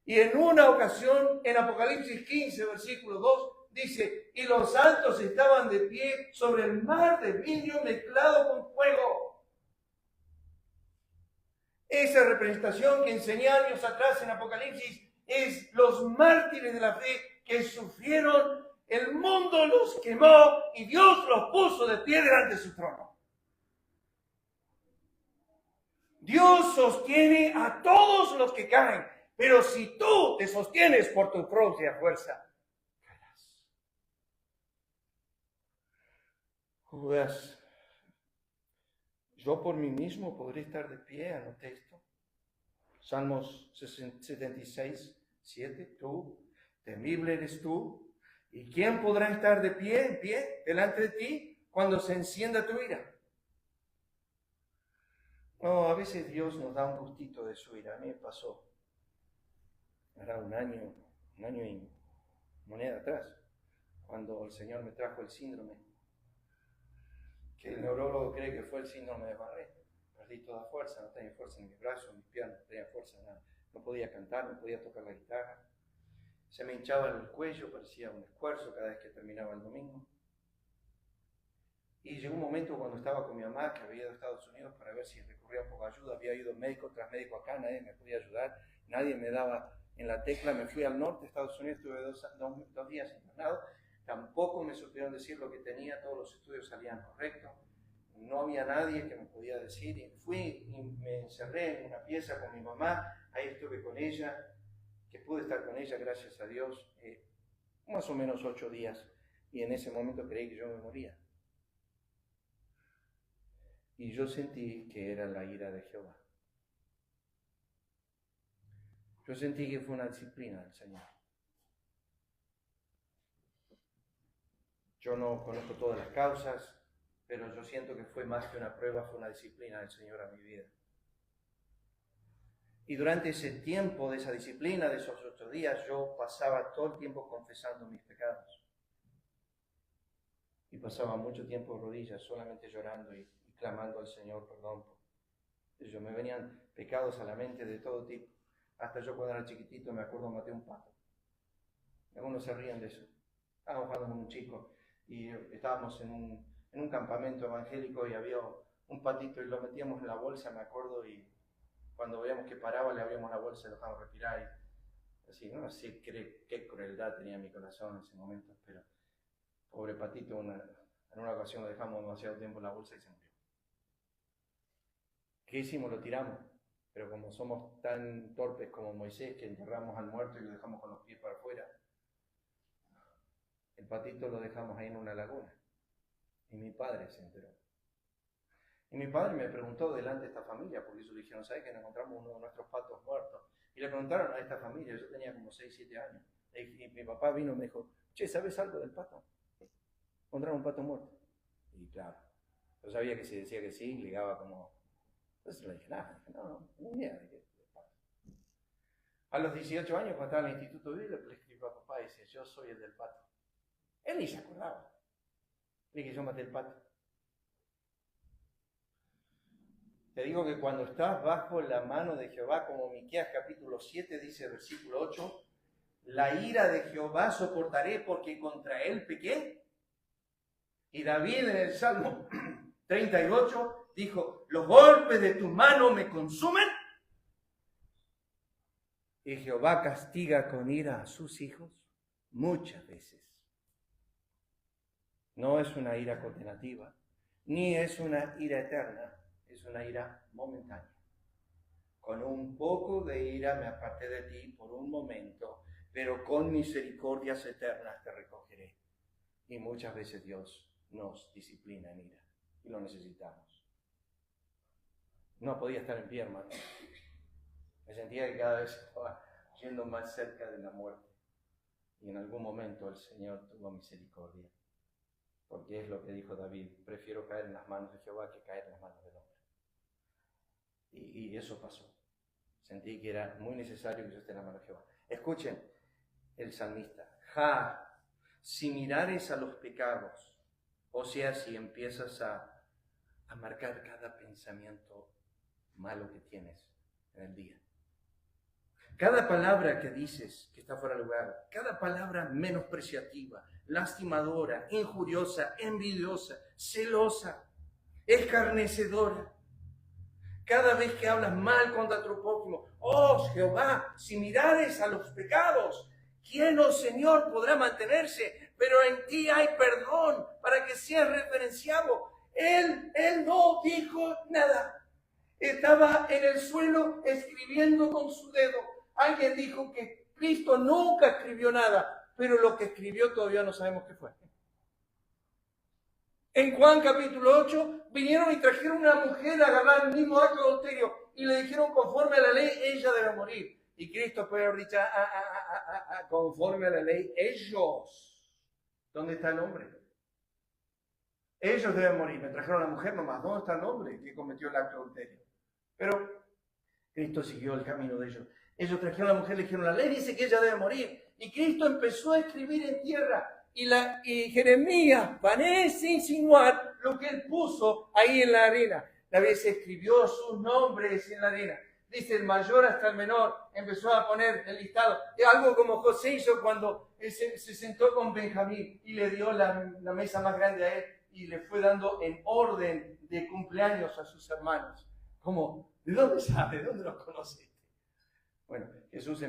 Y en una ocasión, en Apocalipsis 15, versículo 2, dice, y los santos estaban de pie sobre el mar de vidrio mezclado con fuego. Esa representación que enseñé años atrás en Apocalipsis es los mártires de la fe que sufrieron, el mundo los quemó y Dios los puso de pie delante de su trono. Dios sostiene a todos los que caen, pero si tú te sostienes por tu propia fuerza, caerás. Judas, yo por mí mismo podré estar de pie, anoté esto. Salmos 76, 7, tú, temible eres tú, ¿y quién podrá estar de pie, en pie, delante de ti, cuando se encienda tu ira? No, a veces Dios nos da un gustito de su ira. A mí me pasó, era un año y moneda atrás, cuando el Señor me trajo el síndrome, que el neurólogo cree que fue el síndrome de Barré. Perdí toda fuerza, no tenía fuerza en mis brazos, en mis piernas, no tenía fuerza en nada. No podía cantar, no podía tocar la guitarra. Se me hinchaba el cuello, parecía un esfuerzo cada vez que terminaba el domingo. Y llegó un momento cuando estaba con mi mamá, que había ido a Estados Unidos para ver si recurría un poco de ayuda. Había ido médico tras médico acá, nadie me podía ayudar, nadie me daba en la tecla. Me fui al norte de Estados Unidos, estuve dos días internado. Tampoco me supieron decir lo que tenía, todos los estudios salían correctos. No había nadie que me podía decir. Y fui y me encerré en una pieza con mi mamá, ahí estuve con ella, que pude estar con ella, gracias a Dios, más o menos 8 días. Y en ese momento creí que yo me moría. Y yo sentí que era la ira de Jehová. Yo sentí que fue una disciplina del Señor. Yo no conozco todas las causas, pero yo siento que fue más que una prueba, fue una disciplina del Señor a mi vida. Y durante ese tiempo de esa disciplina, de esos 8 días, yo pasaba todo el tiempo confesando mis pecados. Y pasaba mucho tiempo de rodillas, solamente llorando y clamando al Señor perdón. Yo me venían pecados a la mente de todo tipo. Hasta yo cuando era chiquitito me acuerdo maté un pato. Algunos se ríen de eso. Estábamos jugando con un chico y estábamos en un campamento evangélico y había un patito y lo metíamos en la bolsa, me acuerdo, y cuando veíamos que paraba le abríamos la bolsa y lo dejábamos respirar. Y así, no sé qué crueldad tenía mi corazón en ese momento, pero pobre patito, en una ocasión lo dejamos demasiado tiempo en la bolsa y se murió. ¿Qué hicimos? Lo tiramos. Pero como somos tan torpes como Moisés, que enterramos al muerto y lo dejamos con los pies para afuera, el patito lo dejamos ahí en una laguna. Y mi padre se enteró. Y mi padre me preguntó delante de esta familia, porque ellos le dijeron, ¿sabes que nos encontramos uno de nuestros patos muertos? Y le preguntaron a esta familia, yo tenía como 6, 7 años. Y mi papá vino y me dijo, che, ¿sabes algo del pato? Encontraron un pato muerto. Y claro, yo sabía que si decía que sí, ligaba como... Entonces le dije, nada, no, ni idea de qué pato. A los 18 años, cuando estaba en el Instituto Bíblico, le escribió a papá y dice, yo soy el del pato. Él ni se acordaba. Le dije, yo maté el pato. Te digo que cuando estás bajo la mano de Jehová, como Miqueas capítulo 7 dice, versículo 8, la ira de Jehová soportaré porque contra él pequé. Y David en el Salmo 38 dijo, los golpes de tu mano me consumen. Y Jehová castiga con ira a sus hijos muchas veces. No es una ira condenativa, ni es una ira eterna, es una ira momentánea. Con un poco de ira me aparté de ti por un momento, pero con misericordias eternas te recogeré. Y muchas veces Dios nos disciplina en ira, y lo necesitamos. No podía estar en pie, hermano. Me sentía que cada vez estaba yendo más cerca de la muerte. Y en algún momento el Señor tuvo misericordia. Porque es lo que dijo David, prefiero caer en las manos de Jehová que caer en las manos del hombre. Y eso pasó. Sentí que era muy necesario que yo esté en las manos de Jehová. Escuchen el salmista. Si mirares a los pecados, o sea, si empiezas a marcar cada pensamiento malo que tienes en el día. Cada palabra que dices que está fuera de lugar, cada palabra menospreciativa, lastimadora, injuriosa, envidiosa, celosa, escarnecedora. Cada vez que hablas mal contra tu prójimo, oh Jehová, si mirares a los pecados, ¿quién, oh Señor, podrá mantenerse? Pero en ti hay perdón para que seas referenciado. Él no dijo nada. Estaba en el suelo escribiendo con su dedo. Alguien dijo que Cristo nunca escribió nada, pero lo que escribió todavía no sabemos qué fue. En Juan capítulo 8 vinieron y trajeron una mujer a agarrar el mismo acto de adulterio y le dijeron conforme a la ley ella debe morir. Y Cristo puede haber dicho conforme a la ley ellos. ¿Dónde está el hombre? Ellos deben morir. Me trajeron a la mujer nomás. ¿Dónde está el hombre que cometió el acto de adulterio? Pero Cristo siguió el camino de ellos. Ellos trajeron a la mujer, le dijeron, la ley dice que ella debe morir. Y Cristo empezó a escribir en tierra. Y Jeremías parece insinuar lo que él puso ahí en la arena. La vez escribió sus nombres en la arena. Dice el mayor hasta el menor. Empezó a poner el listado. Es algo como José hizo cuando él se sentó con Benjamín y le dio la mesa más grande a él y le fue dando en orden de cumpleaños a sus hermanos. Como, ¿de dónde sabe? ¿De dónde los conoce? Bueno, Jesús,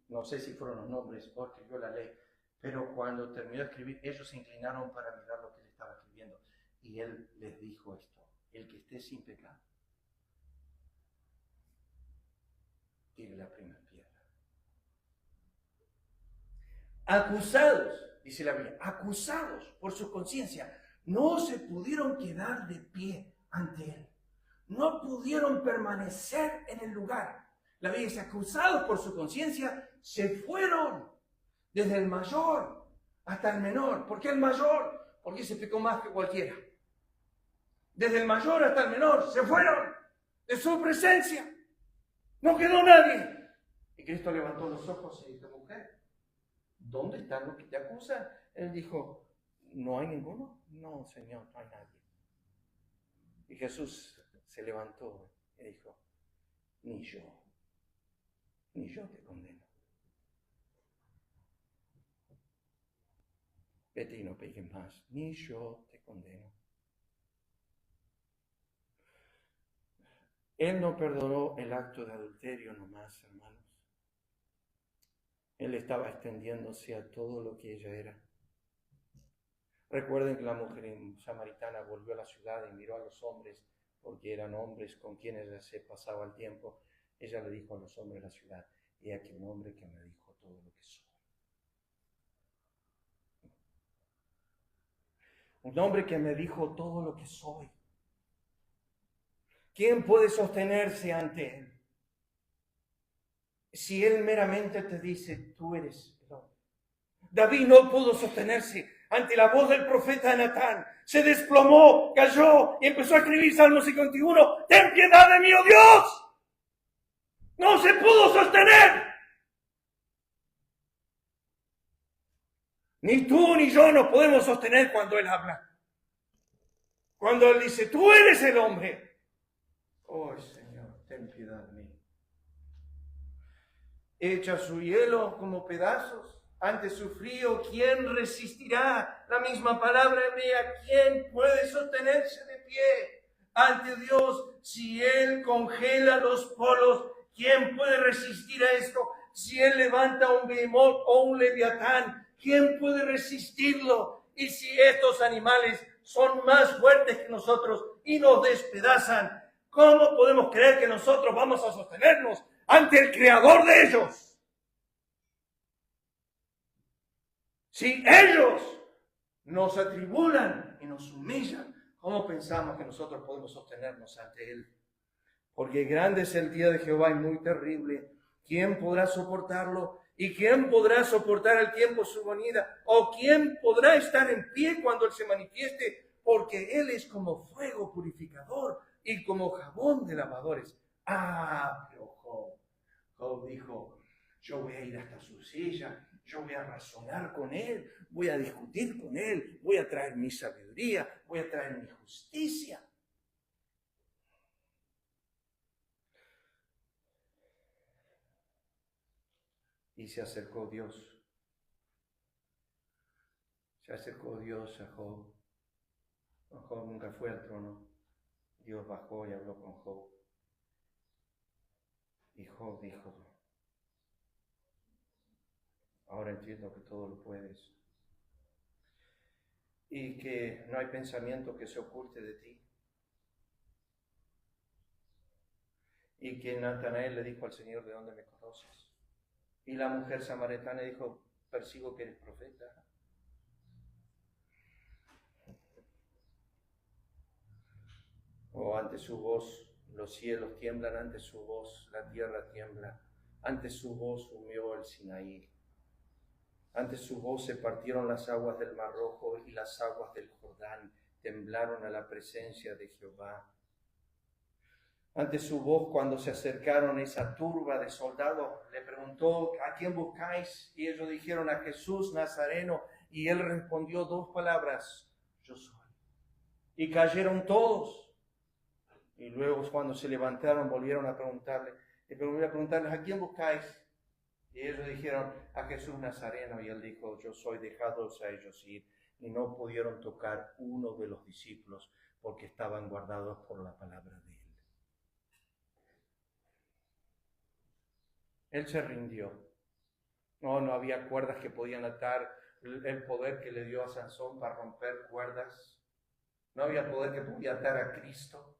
no sé si fueron los nombres o escribió la ley, pero cuando terminó de escribir, ellos se inclinaron para mirar lo que él estaba escribiendo. Y él les dijo esto: el que esté sin pecado, tire la primera piedra. Acusados, dice la Biblia, acusados por su conciencia, no se pudieron quedar de pie ante él. No pudieron permanecer en el lugar. La Biblia dice, acusados por su conciencia, se fueron desde el mayor hasta el menor. ¿Por qué el mayor? Porque se pecó más que cualquiera. Desde el mayor hasta el menor se fueron de su presencia. No quedó nadie. Y Cristo levantó los ojos y dijo, mujer, ¿dónde están los que te acusan? Él dijo, ¿no hay ninguno? No, Señor, no hay nadie. Y Jesús se levantó y dijo, ni yo te condeno. Vete y no peques más, ni yo te condeno. Él no perdonó el acto de adulterio nomás, hermanos. Él estaba extendiéndose a todo lo que ella era. Recuerden que la mujer samaritana volvió a la ciudad y miró a los hombres, porque eran hombres con quienes ella se pasaba el tiempo. Ella le dijo a los hombres de la ciudad, he aquí un hombre que me dijo todo lo que soy. Un hombre que me dijo todo lo que soy. ¿Quién puede sostenerse ante él? Si él meramente te dice, tú eres el hombre. David no pudo sostenerse ante la voz del profeta Natán. Se desplomó, cayó y empezó a escribir Salmo 51. ¡Ten piedad de mí, oh Dios! No se pudo sostener. Ni tú ni yo nos podemos sostener cuando él habla. Cuando él dice, tú eres el hombre. Oh, Señor, ten piedad de mí. Echa su hielo como pedazos ante su frío. ¿Quién resistirá? La misma palabra hebrea. ¿Quién puede sostenerse de pie ante Dios? Si Él congela los polos, ¿quién puede resistir a esto? Si Él levanta un behemoth o un leviatán, ¿quién puede resistirlo? Y si estos animales son más fuertes que nosotros y nos despedazan, ¿cómo podemos creer que nosotros vamos a sostenernos ante el creador de ellos? Si ellos nos atribulan y nos humillan, ¿cómo pensamos que nosotros podemos sostenernos ante él? Porque grande es el día de Jehová y muy terrible. ¿Quién podrá soportarlo? ¿Y quién podrá soportar al tiempo su venida? ¿O quién podrá estar en pie cuando él se manifieste? Porque él es como fuego purificador y como jabón de lavadores. Pero Job dijo, yo voy a ir hasta su silla, yo voy a razonar con él, voy a discutir con él, voy a traer mi sabiduría, voy a traer mi justicia. Y se acercó Dios. Se acercó Dios a Job. Job nunca fue al trono. Dios bajó y habló con Job. Y Job dijo, ahora entiendo que todo lo puedes. Y que no hay pensamiento que se oculte de ti. Y que Natanael le dijo al Señor, ¿de dónde me conoces? Y la mujer samaritana dijo, percibo que eres profeta. Ante su voz los cielos tiemblan, ante su voz la tierra tiembla, ante su voz humeó el Sinaí, ante su voz se partieron las aguas del Mar Rojo y las aguas del Jordán temblaron a la presencia de Jehová. ante su voz cuando se acercaron esa turba de soldados. Le preguntó, ¿a quién buscáis? Y ellos dijeron, a Jesús Nazareno. Y él respondió 2 palabras, yo soy. Y cayeron todos. Y luego cuando se levantaron volvieron a preguntarles, ¿a quién buscáis? Y ellos dijeron, a Jesús Nazareno. Y él dijo, yo soy, dejadlos a ellos ir. Y no pudieron tocar uno de los discípulos porque estaban guardados por la palabra de él. Él se rindió. No había cuerdas que podían atar el poder que le dio a Sansón para romper cuerdas. No había poder que podía atar a Cristo.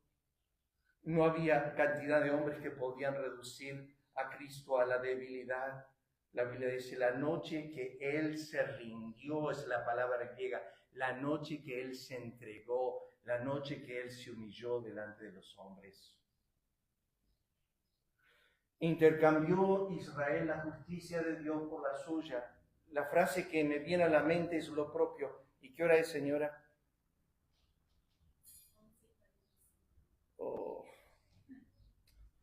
No había cantidad de hombres que podían reducir a Cristo a la debilidad. La Biblia dice, la noche que Él se rindió, es la palabra griega, la noche que Él se entregó, la noche que Él se humilló delante de los hombres. Intercambió Israel la justicia de Dios por la suya. La frase que me viene a la mente es lo propio. ¿Y qué hora es, señora?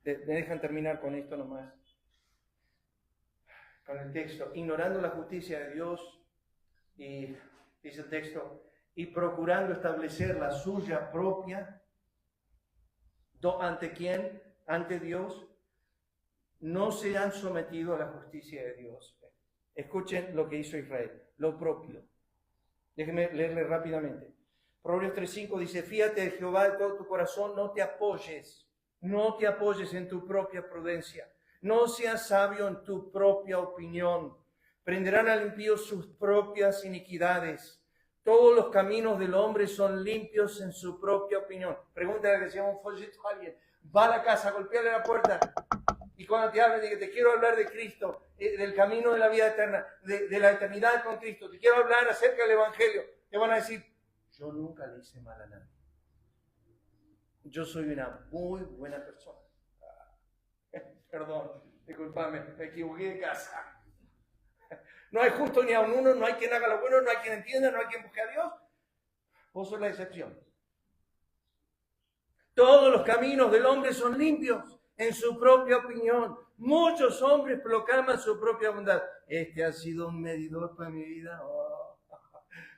¿Me dejan terminar con esto nomás? Con el texto. Ignorando la justicia de Dios, y dice el texto, y procurando establecer la suya propia, ¿ante quién? Ante Dios. No se han sometido a la justicia de Dios. Escuchen lo que hizo Israel, lo propio. Déjenme leerle rápidamente. Proverbios 3:5 dice, fíate de Jehová de todo tu corazón, no te apoyes en tu propia prudencia, no seas sabio en tu propia opinión. Prenderán al impío sus propias iniquidades. Todos los caminos del hombre son limpios en su propia opinión. Pregúntale que se llama un folleto a alguien. Va a la casa, golpeale la puerta. Y cuando te hablen, diga, te quiero hablar de Cristo, del camino de la vida eterna, de la eternidad con Cristo. Te quiero hablar acerca del Evangelio. Te van a decir, yo nunca le hice mal a nadie. Yo soy una muy buena persona. Perdón, discúlpame, me equivoqué de casa. No hay justo ni a uno, no hay quien haga lo bueno, no hay quien entienda, no hay quien busque a Dios. Vos sos la excepción. Todos los caminos del hombre son limpios en su propia opinión. Muchos hombres proclaman su propia bondad. Este ha sido un medidor para mi vida. Oh.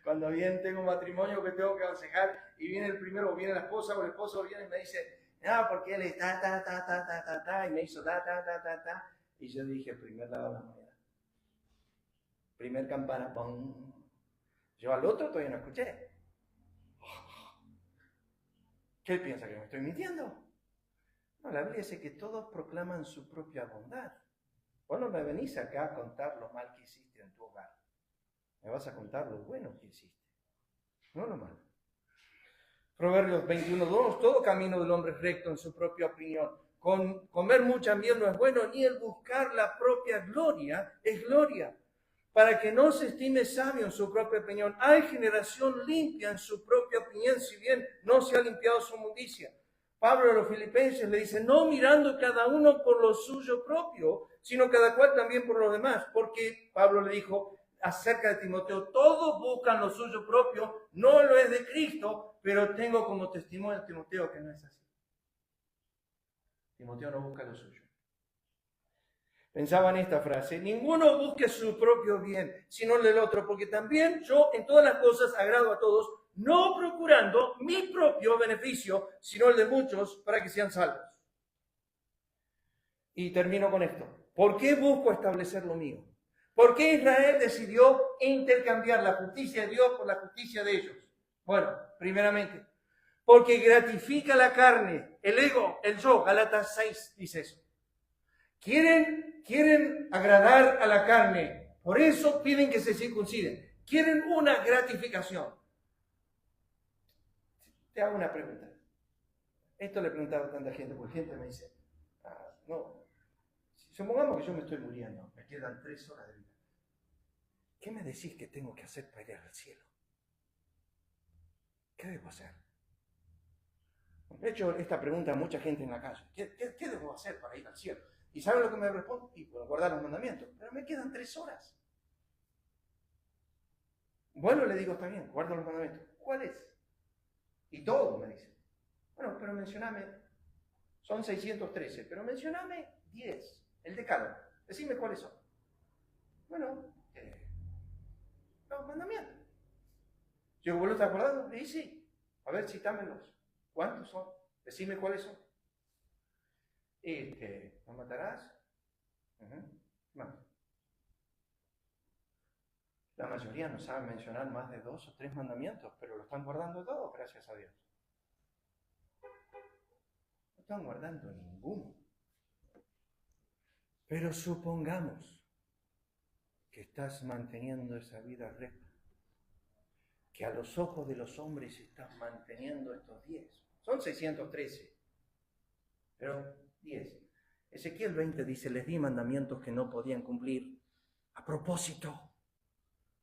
Cuando bien tengo un matrimonio que tengo que aconsejar y viene el primero, o viene la esposa o el esposo viene y me dice, no, porque él es y me hizo y yo dije, primer lado de la moneda. Primer campana, ¡pum! Yo al otro todavía no escuché. ¿Qué piensa que me estoy mintiendo? No, la Biblia dice que todos proclaman su propia bondad. Vos no me venís acá a contar lo mal que hiciste en tu hogar. Me vas a contar lo bueno que hiciste, no lo malo. Proverbios 21:2, todo camino del hombre es recto en su propia opinión. Comer mucha miel no es bueno, ni el buscar la propia gloria es gloria. Para que no se estime sabio en su propia opinión. Hay generación limpia en su propia opinión, si bien no se ha limpiado su inmundicia. Pablo a los filipenses le dice, no mirando cada uno por lo suyo propio, sino cada cual también por los demás. Porque Pablo le dijo acerca de Timoteo, todos buscan lo suyo propio, no lo es de Cristo, pero tengo como testimonio a Timoteo que no es así. Timoteo no busca lo suyo. Pensaba en esta frase, ninguno busque su propio bien, sino el del otro, porque también yo en todas las cosas agrado a todos, no procurando mi propio beneficio, sino el de muchos para que sean salvos. Y termino con esto. ¿Por qué busco establecer lo mío? ¿Por qué Israel decidió intercambiar la justicia de Dios por la justicia de ellos? Bueno, primeramente, porque gratifica la carne, el ego, el yo. Gálatas 6 dice eso. Quieren agradar a la carne, por eso piden que se circunciden. Quieren una gratificación. Te hago una pregunta. Esto le preguntaba a tanta gente, porque gente me dice, no, supongamos que yo me estoy muriendo, me quedan 3 horas de vida. ¿Qué me decís que tengo que hacer para ir al cielo? ¿Qué debo hacer? De hecho, esta pregunta a mucha gente en la calle. ¿Qué debo hacer para ir al cielo? ¿Y saben lo que me respondo? Y puedo guardar los mandamientos. Pero me quedan 3 horas. Bueno, le digo, está bien, guardo los mandamientos. ¿Cuál es? Y todo me dice. Bueno, pero mencioname Son 613, pero mencioname 10, el decálogo. Decime cuáles son. Bueno, los mandamientos. Yo, ¿vos lo estás acordando? Y sí. A ver, citámelos. ¿Cuántos son? Decime cuáles son. ¿No matarás? Más. La mayoría no sabe mencionar más de 2 o 3 mandamientos, pero lo están guardando todos, gracias a Dios. No están guardando ninguno. Pero supongamos que estás manteniendo esa vida recta, que a los ojos de los hombres estás manteniendo estos 10. Son 613, pero 10. Ezequiel 20 dice, les di mandamientos que no podían cumplir a propósito,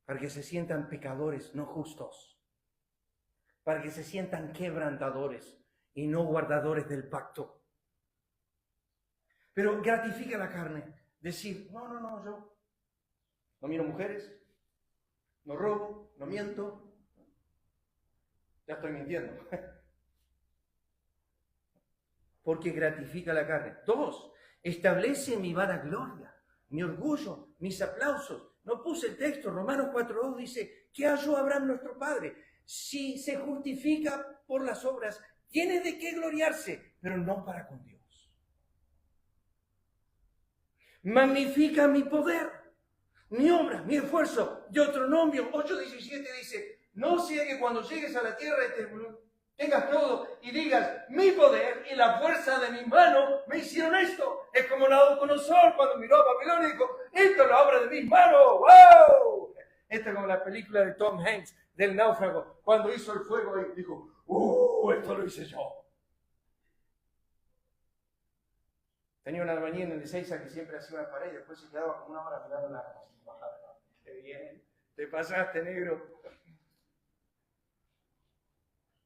para que se sientan pecadores, no justos, para que se sientan quebrantadores y no guardadores del pacto. Pero gratifica la carne, decir, no, yo no miro mujeres, no robo, no miento, ya estoy mintiendo. Porque gratifica la carne. 2, establece mi vanagloria, mi orgullo, mis aplausos. No puse el texto, Romanos 4:2 dice, ¿qué halló Abraham nuestro padre? Si se justifica por las obras, tiene de qué gloriarse, pero no para con Dios. Magnifica mi poder, mi obra, mi esfuerzo. Deuteronomio 8:17 dice, no sea que cuando llegues a la tierra tengas todo y digas, mi poder y la fuerza de mi mano me hicieron esto. Es como Nabucodonosor cuando miró a Babilonia y dijo, esto es la obra de mis manos. ¡Wow! Esto es como la película de Tom Hanks del náufrago, cuando hizo el fuego y dijo, esto lo hice yo. Tenía una albañil en Ezeiza que siempre hacía una pared y después se quedaba como una hora mirando la bajada. Qué bien, te pasaste, negro.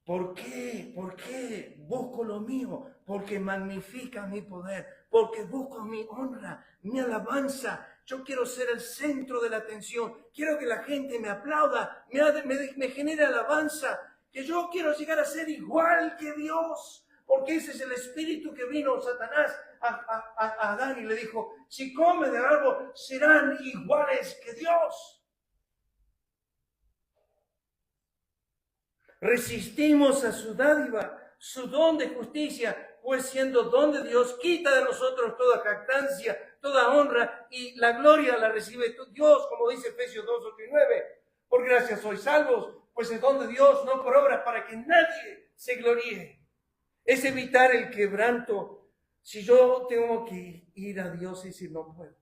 ¿Por qué? ¿Por qué busco lo mío? Porque magnifica mi poder, porque busco mi honra, mi alabanza. Yo quiero ser el centro de la atención. Quiero que la gente me aplauda, me genere alabanza. Que yo quiero llegar a ser igual que Dios. Porque ese es el espíritu que vino Satanás a Adán y le dijo, si comen del árbol serán iguales que Dios. Resistimos a su dádiva, su don de justicia, pues siendo don de Dios, quita de nosotros toda jactancia, toda honra y la gloria la recibe Dios, como dice Efesios 2:8-9. Por gracia sois salvos, pues es don de Dios, no por obras, para que nadie se gloríe. Es evitar el quebranto. Si yo tengo que ir a Dios y decir no puedo.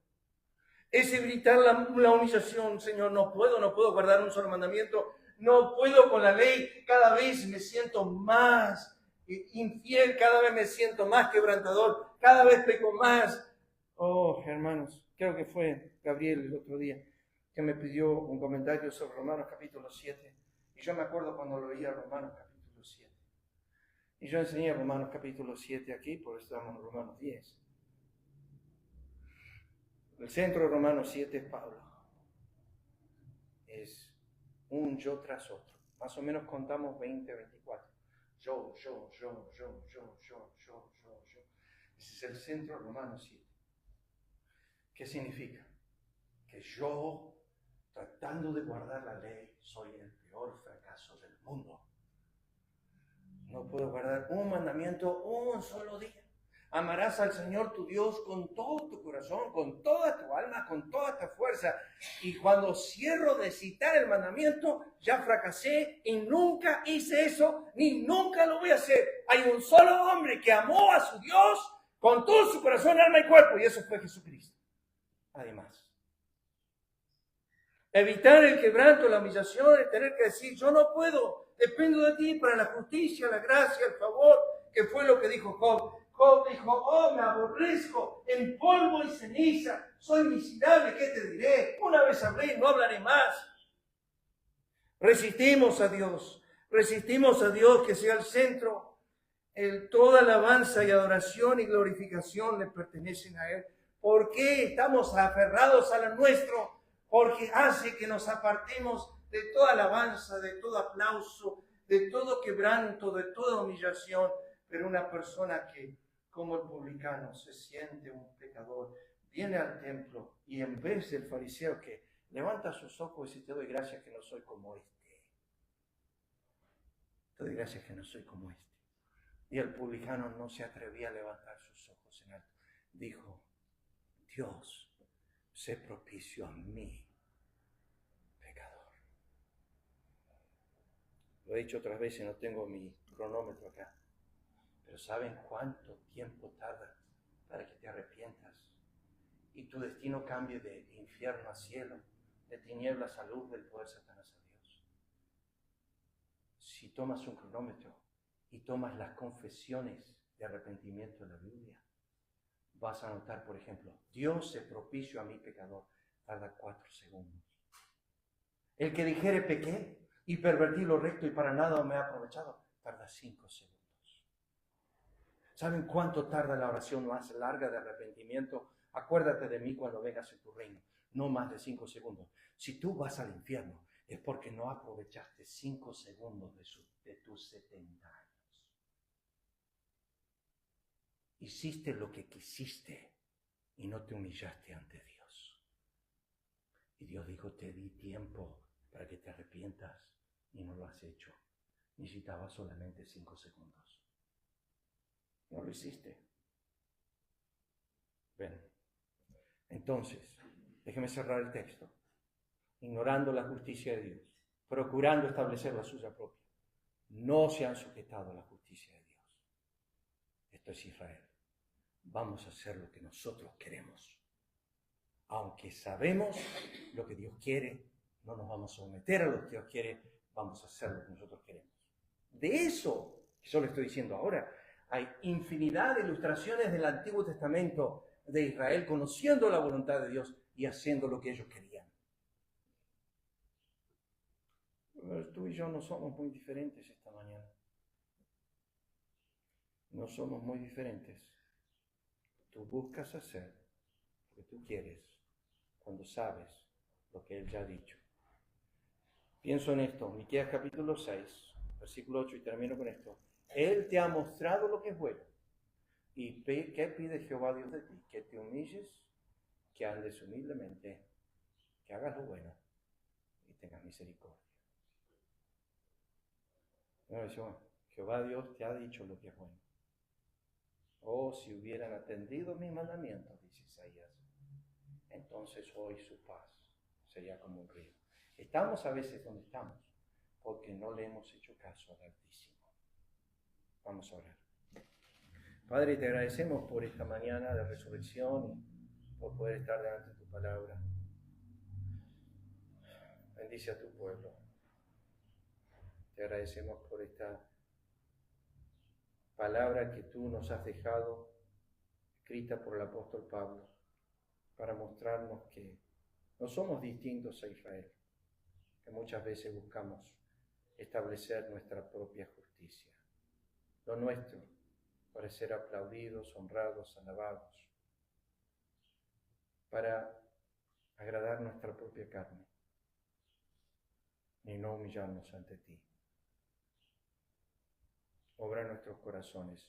Es evitar la humillación, Señor, no puedo guardar un solo mandamiento. No puedo con la ley, cada vez me siento más infiel, cada vez me siento más quebrantador, cada vez peco más. Oh, hermanos, creo que fue Gabriel el otro día que me pidió un comentario sobre Romanos capítulo 7. Y yo me acuerdo cuando lo leía Romanos capítulo 7. Y yo enseñé Romanos capítulo 7 aquí, por eso estamos en Romanos 10. El centro de Romanos 7 es Pablo. Es un yo tras otro. Más o menos contamos 20, 24. Yo. Ese es el centro de Romanos 7. ¿Qué significa? Que yo, tratando de guardar la ley, soy el peor fracaso del mundo. No puedo guardar un mandamiento un solo día. Amarás al Señor tu Dios con todo tu corazón, con toda tu alma, con toda tu fuerza. Y cuando cierro de citar el mandamiento, ya fracasé y nunca hice eso, ni nunca lo voy a hacer. Hay un solo hombre que amó a su Dios con todo su corazón, alma y cuerpo, y eso fue Jesucristo. Además, evitar el quebranto, la humillación, el tener que decir, yo no puedo, dependo de ti para la justicia, la gracia, el favor, que fue lo que dijo Job. Job dijo, me aborrezco en polvo y ceniza, soy miserable, ¿qué te diré? Una vez hablé y no hablaré más. Resistimos a Dios que sea el centro. Toda alabanza y adoración y glorificación le pertenecen a Él. ¿Por qué estamos aferrados a lo nuestro? Porque hace que nos apartemos de toda alabanza, de todo aplauso, de todo quebranto, de toda humillación. Pero una persona que cómo el publicano se siente un pecador, viene al templo y en vez del fariseo que levanta sus ojos y dice, te doy gracias que no soy como este. Te doy gracias que no soy como este. Y el publicano no se atrevía a levantar sus ojos en alto. Dijo, Dios, sé propicio a mí, pecador. Lo he dicho otras veces, no tengo mi cronómetro acá. Pero ¿saben cuánto tiempo tarda para que te arrepientas y tu destino cambie de infierno a cielo, de tinieblas a luz, del poder Satanás a Dios? Si tomas un cronómetro y tomas las confesiones de arrepentimiento de la Biblia, vas a notar, por ejemplo, Dios es propicio a mi pecador, tarda 4 segundos. El que dijere pequé y pervertí lo recto y para nada me ha aprovechado, tarda 5 segundos. ¿Saben cuánto tarda la oración más larga de arrepentimiento? Acuérdate de mí cuando vengas en tu reino. No más de 5 segundos. Si tú vas al infierno, es porque no aprovechaste 5 segundos de tus 70 años. Hiciste lo que quisiste y no te humillaste ante Dios. Y Dios dijo, te di tiempo para que te arrepientas y no lo has hecho. Necesitabas solamente 5 segundos. No lo hiciste. Ven. Entonces, déjeme cerrar el texto. Ignorando la justicia de Dios, procurando establecer la suya propia, no se han sujetado a la justicia de Dios. Esto es Israel. Vamos a hacer lo que nosotros queremos. Aunque sabemos lo que Dios quiere, no nos vamos a someter a lo que Dios quiere, vamos a hacer lo que nosotros queremos. De eso que yo le estoy diciendo ahora, hay infinidad de ilustraciones del Antiguo Testamento de Israel conociendo la voluntad de Dios y haciendo lo que ellos querían. Pero tú y yo no somos muy diferentes esta mañana. No somos muy diferentes. Tú buscas hacer lo que tú quieres cuando sabes lo que Él ya ha dicho. Pienso en esto, Miqueas capítulo 6, versículo 8, y termino con esto. Él te ha mostrado lo que es bueno. ¿Y qué pide Jehová Dios de ti? Que te humilles, que andes humildemente, que hagas lo bueno y tengas misericordia. Jehová Dios te ha dicho lo que es bueno. Oh, si hubieran atendido mis mandamientos, dice Isaías, entonces hoy su paz sería como un río. Estamos a veces donde estamos porque no le hemos hecho caso al Altísimo. Vamos a orar. Padre, te agradecemos por esta mañana de resurrección y por poder estar delante de tu palabra. Bendice a tu pueblo. Te agradecemos por esta palabra que tú nos has dejado, escrita por el apóstol Pablo, para mostrarnos que no somos distintos a Israel, que muchas veces buscamos establecer nuestra propia justicia, lo nuestro, para ser aplaudidos, honrados, alabados, para agradar nuestra propia carne y no humillarnos ante ti. Obra en nuestros corazones.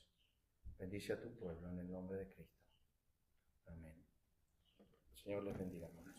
Bendice a tu pueblo en el nombre de Cristo. Amén. El Señor les bendiga, hermanos.